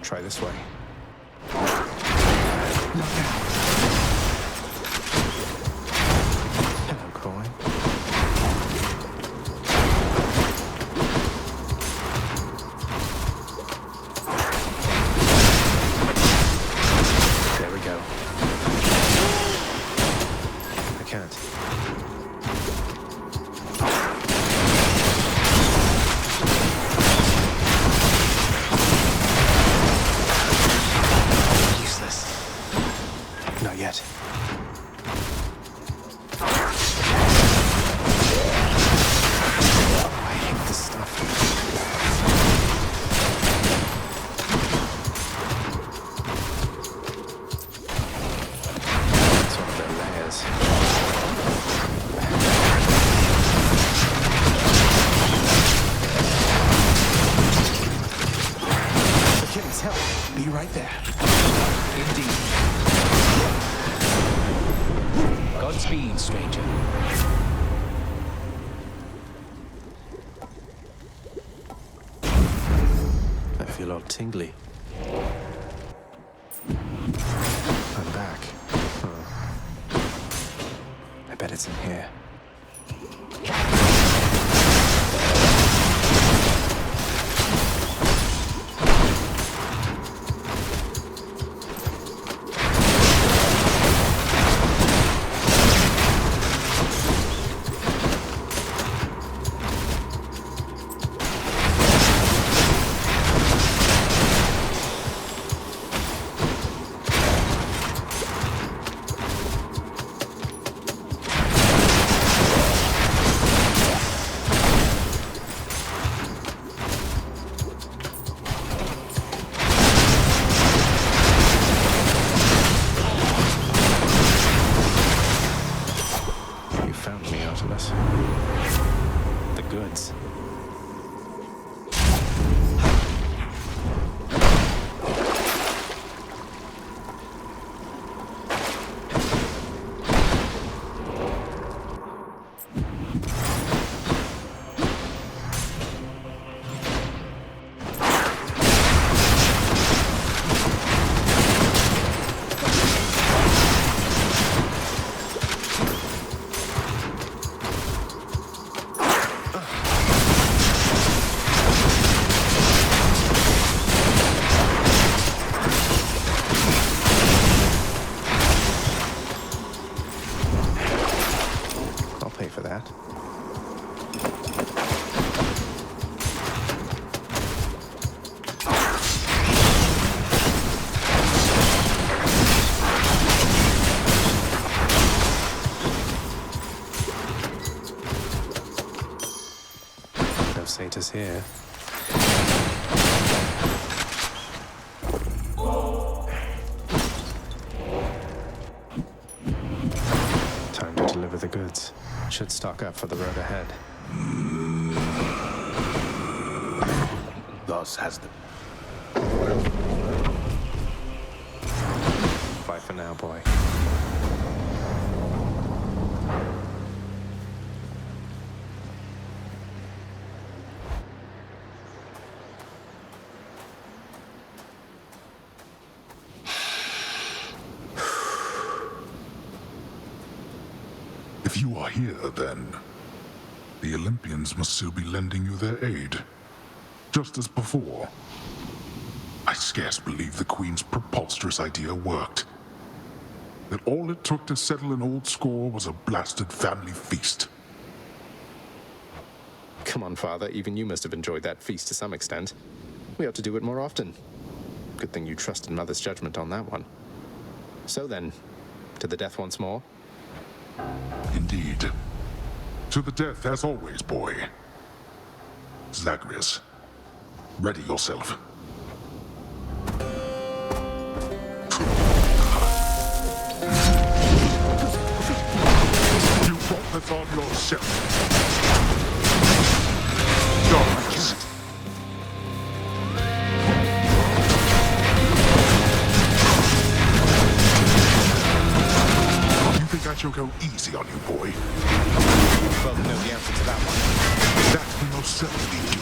Try this way. Look out. Hello, Coin. There we go. I can't. Not yet. Oh, I hate this stuff. It's one of their layers. Achilles, help! Be right there. Indeed. Godspeed, stranger. I feel all tingly. I'm back. Huh. I bet it's in here. Artemis. The goods. For that. No satyrs here. Time to deliver the goods. Should stock up for the road ahead. Thus has the... Bye for now, boy. If you are here, then, the Olympians must still be lending you their aid. Just as before. I scarce believe the Queen's preposterous idea worked. That all it took to settle an old score was a blasted family feast. Come on, Father. Even you must have enjoyed that feast to some extent. We ought to do it more often. Good thing you trusted Mother's judgment on that one. So then, to the death once more? Indeed. To the death as always, boy. Zagreus, ready yourself. You brought this on yourself. No, I can't. I shall go easy on you, boy. Well, know the answer to that one. That will most certainly do.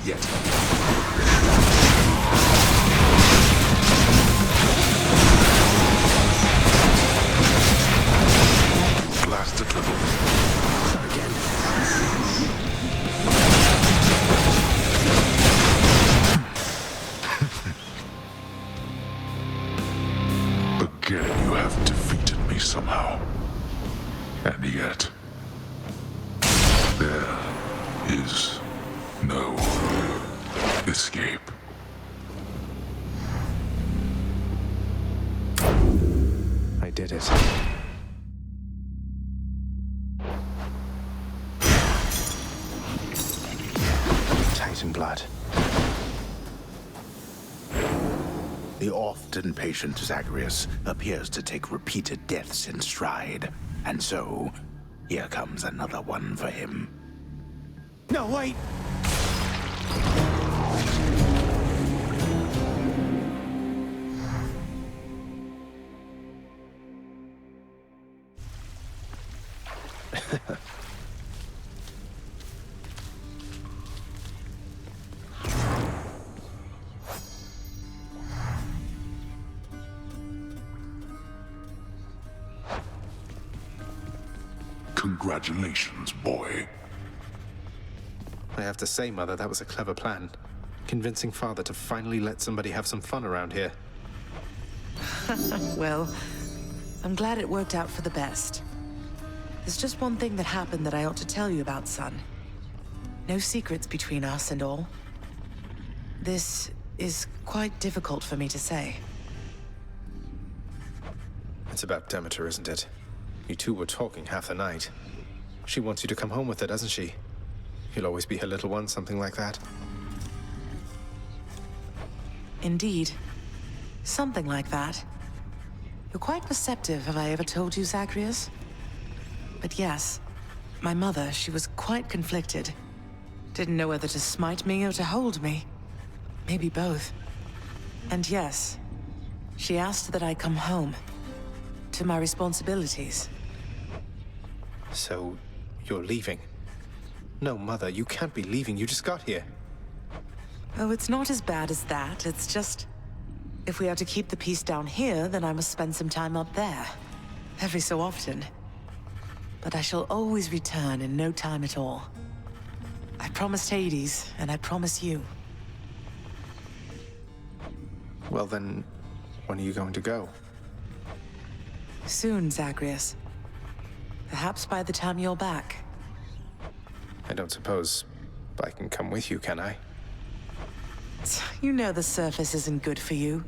yet. Blasted little. Again. Again, you have defeated me somehow. And yet, there is no escape. I did it. Titan blood. The often-patient Zagreus appears to take repeated deaths in stride, and so, here comes another one for him. No, wait! Congratulations, boy. I have to say, Mother, that was a clever plan. Convincing Father to finally let somebody have some fun around here. Well, I'm glad it worked out for the best. There's just one thing that happened that I ought to tell you about, son. No secrets between us and all. This is quite difficult for me to say. It's about Demeter, isn't it? You two were talking half the night. She wants you to come home with her, doesn't she? You'll always be her little one, something like that. Indeed. Something like that. You're quite perceptive, have I ever told you, Zagreus? But yes, my mother, she was quite conflicted. Didn't know whether to smite me or to hold me. Maybe both. And yes, she asked that I come home. To my responsibilities. So, you're leaving? No, Mother, you can't be leaving. You just got here. Oh, it's not as bad as that. It's just... if we are to keep the peace down here, then I must spend some time up there. Every so often. But I shall always return in no time at all. I promised Hades, and I promise you. Well then, when are you going to go? Soon, Zagreus. Perhaps by the time you're back. I don't suppose I can come with you, can I? You know the surface isn't good for you.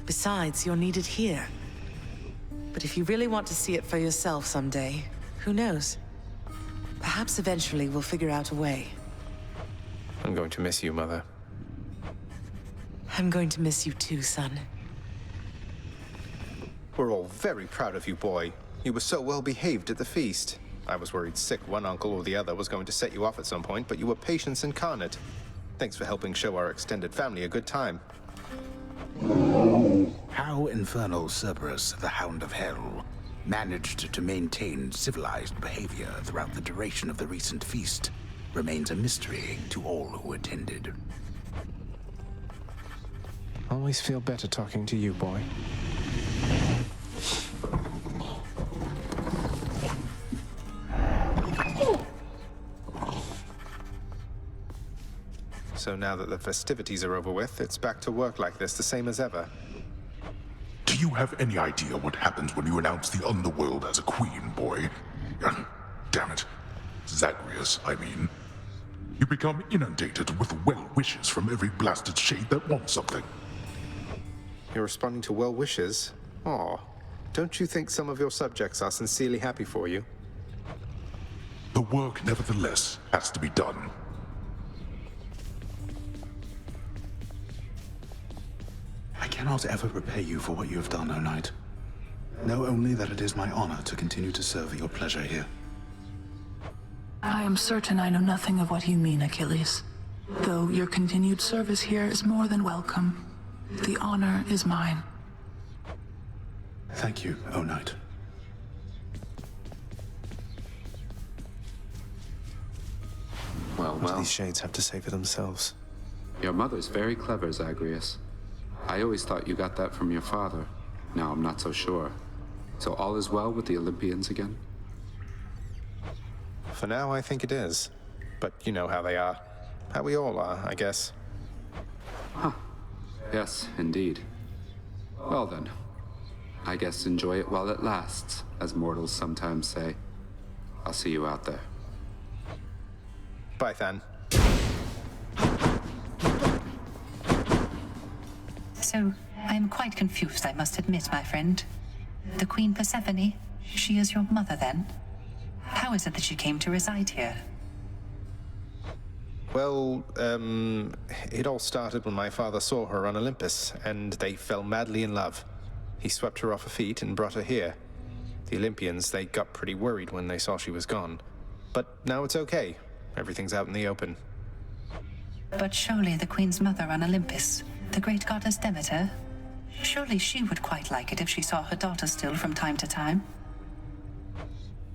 Besides, you're needed here. But if you really want to see it for yourself someday, who knows? Perhaps eventually we'll figure out a way. I'm going to miss you, Mother. I'm going to miss you too, son. We're all very proud of you, boy. You were so well behaved at the feast. I was worried sick one uncle or the other was going to set you off at some point, but you were patience incarnate. Thanks for helping show our extended family a good time. How Infernal Cerberus, the Hound of Hell, managed to maintain civilized behavior throughout the duration of the recent feast remains a mystery to all who attended. Always feel better talking to you, boy. So now that the festivities are over with, it's back to work like this, the same as ever. Do you have any idea what happens when you announce the underworld as a queen, boy? Damn it. Zagreus, I mean. You become inundated with well wishes from every blasted shade that wants something. You're responding to well wishes? Aw. Don't you think some of your subjects are sincerely happy for you? The work, nevertheless, has to be done. I cannot ever repay you for what you have done, O Knight. Know only that it is my honor to continue to serve at your pleasure here. I am certain I know nothing of what you mean, Achilles. Though your continued service here is more than welcome. The honor is mine. Thank you, O Knight. What do these shades have to say for themselves? Your mother's very clever, Zagreus. I always thought you got that from your father. Now I'm not so sure. So all is well with the Olympians again? For now, I think it is. But you know how they are. How we all are, I guess. Huh. Yes, indeed. Well then, I guess enjoy it while it lasts, as mortals sometimes say. I'll see you out there. Bye, Than. So, I'm quite confused, I must admit, my friend. The Queen Persephone, she is your mother then? How is it that she came to reside here? Well, it all started when my father saw her on Olympus, and they fell madly in love. He swept her off her feet and brought her here. The Olympians, they got pretty worried when they saw she was gone. But now it's okay. Everything's out in the open. But surely the Queen's mother on Olympus, the great goddess Demeter, surely she would quite like it if she saw her daughter still from time to time.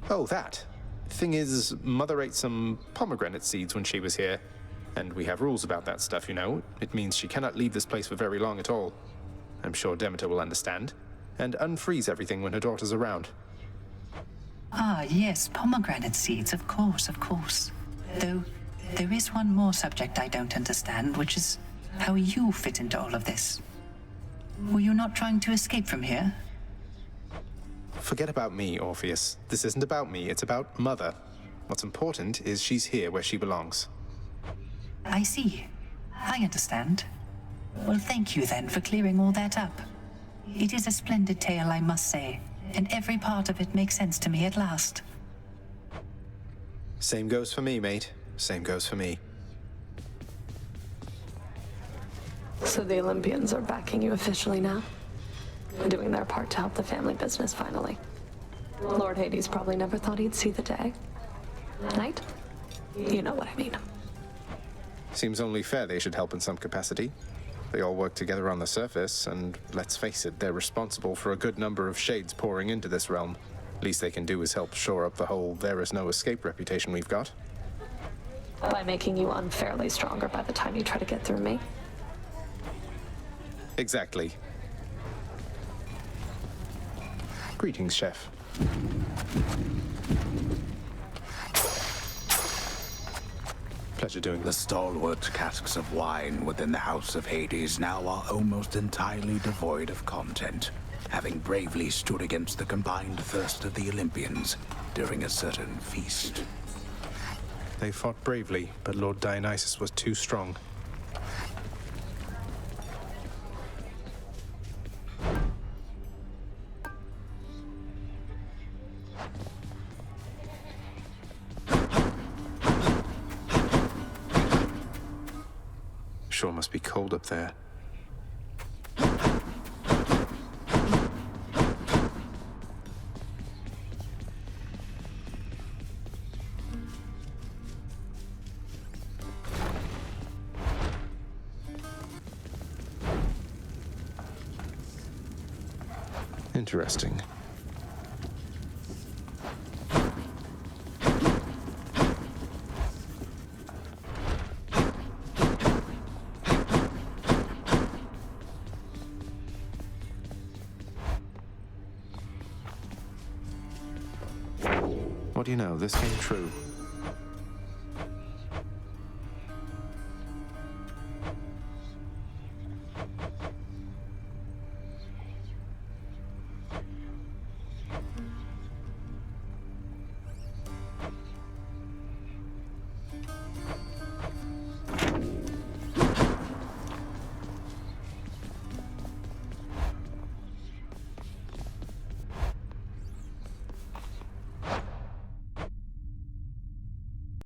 Oh, that. Thing is, Mother ate some pomegranate seeds when she was here. And we have rules about that stuff, you know. It means she cannot leave this place for very long at all. I'm sure Demeter will understand. And unfreeze everything when her daughter's around. Ah, yes, pomegranate seeds, of course, of course. Though, there is one more subject I don't understand, which is how you fit into all of this. Were you not trying to escape from here? Forget about me, Orpheus. This isn't about me, it's about Mother. What's important is she's here where she belongs. I see. I understand. Well, thank you then for clearing all that up. It is a splendid tale, I must say, and every part of it makes sense to me at last. Same goes for me, mate. Same goes for me. So the Olympians are backing you officially now? Doing their part to help the family business finally. Lord Hades probably never thought he'd see the day. Right? You know what I mean. Seems only fair they should help in some capacity. They all work together on the surface, and let's face it, they're responsible for a good number of shades pouring into this realm. Least they can do is help shore up the whole there is no escape reputation we've got. By making you unfairly stronger by the time you try to get through me. Exactly. Greetings, Chef. Pleasure doing The stalwart casks of wine within the House of Hades now are almost entirely devoid of content, having bravely stood against the combined thirst of the Olympians during a certain feast. They fought bravely, but Lord Dionysus was too strong. Sure must be cold up there. Interesting. What do you know? This came true.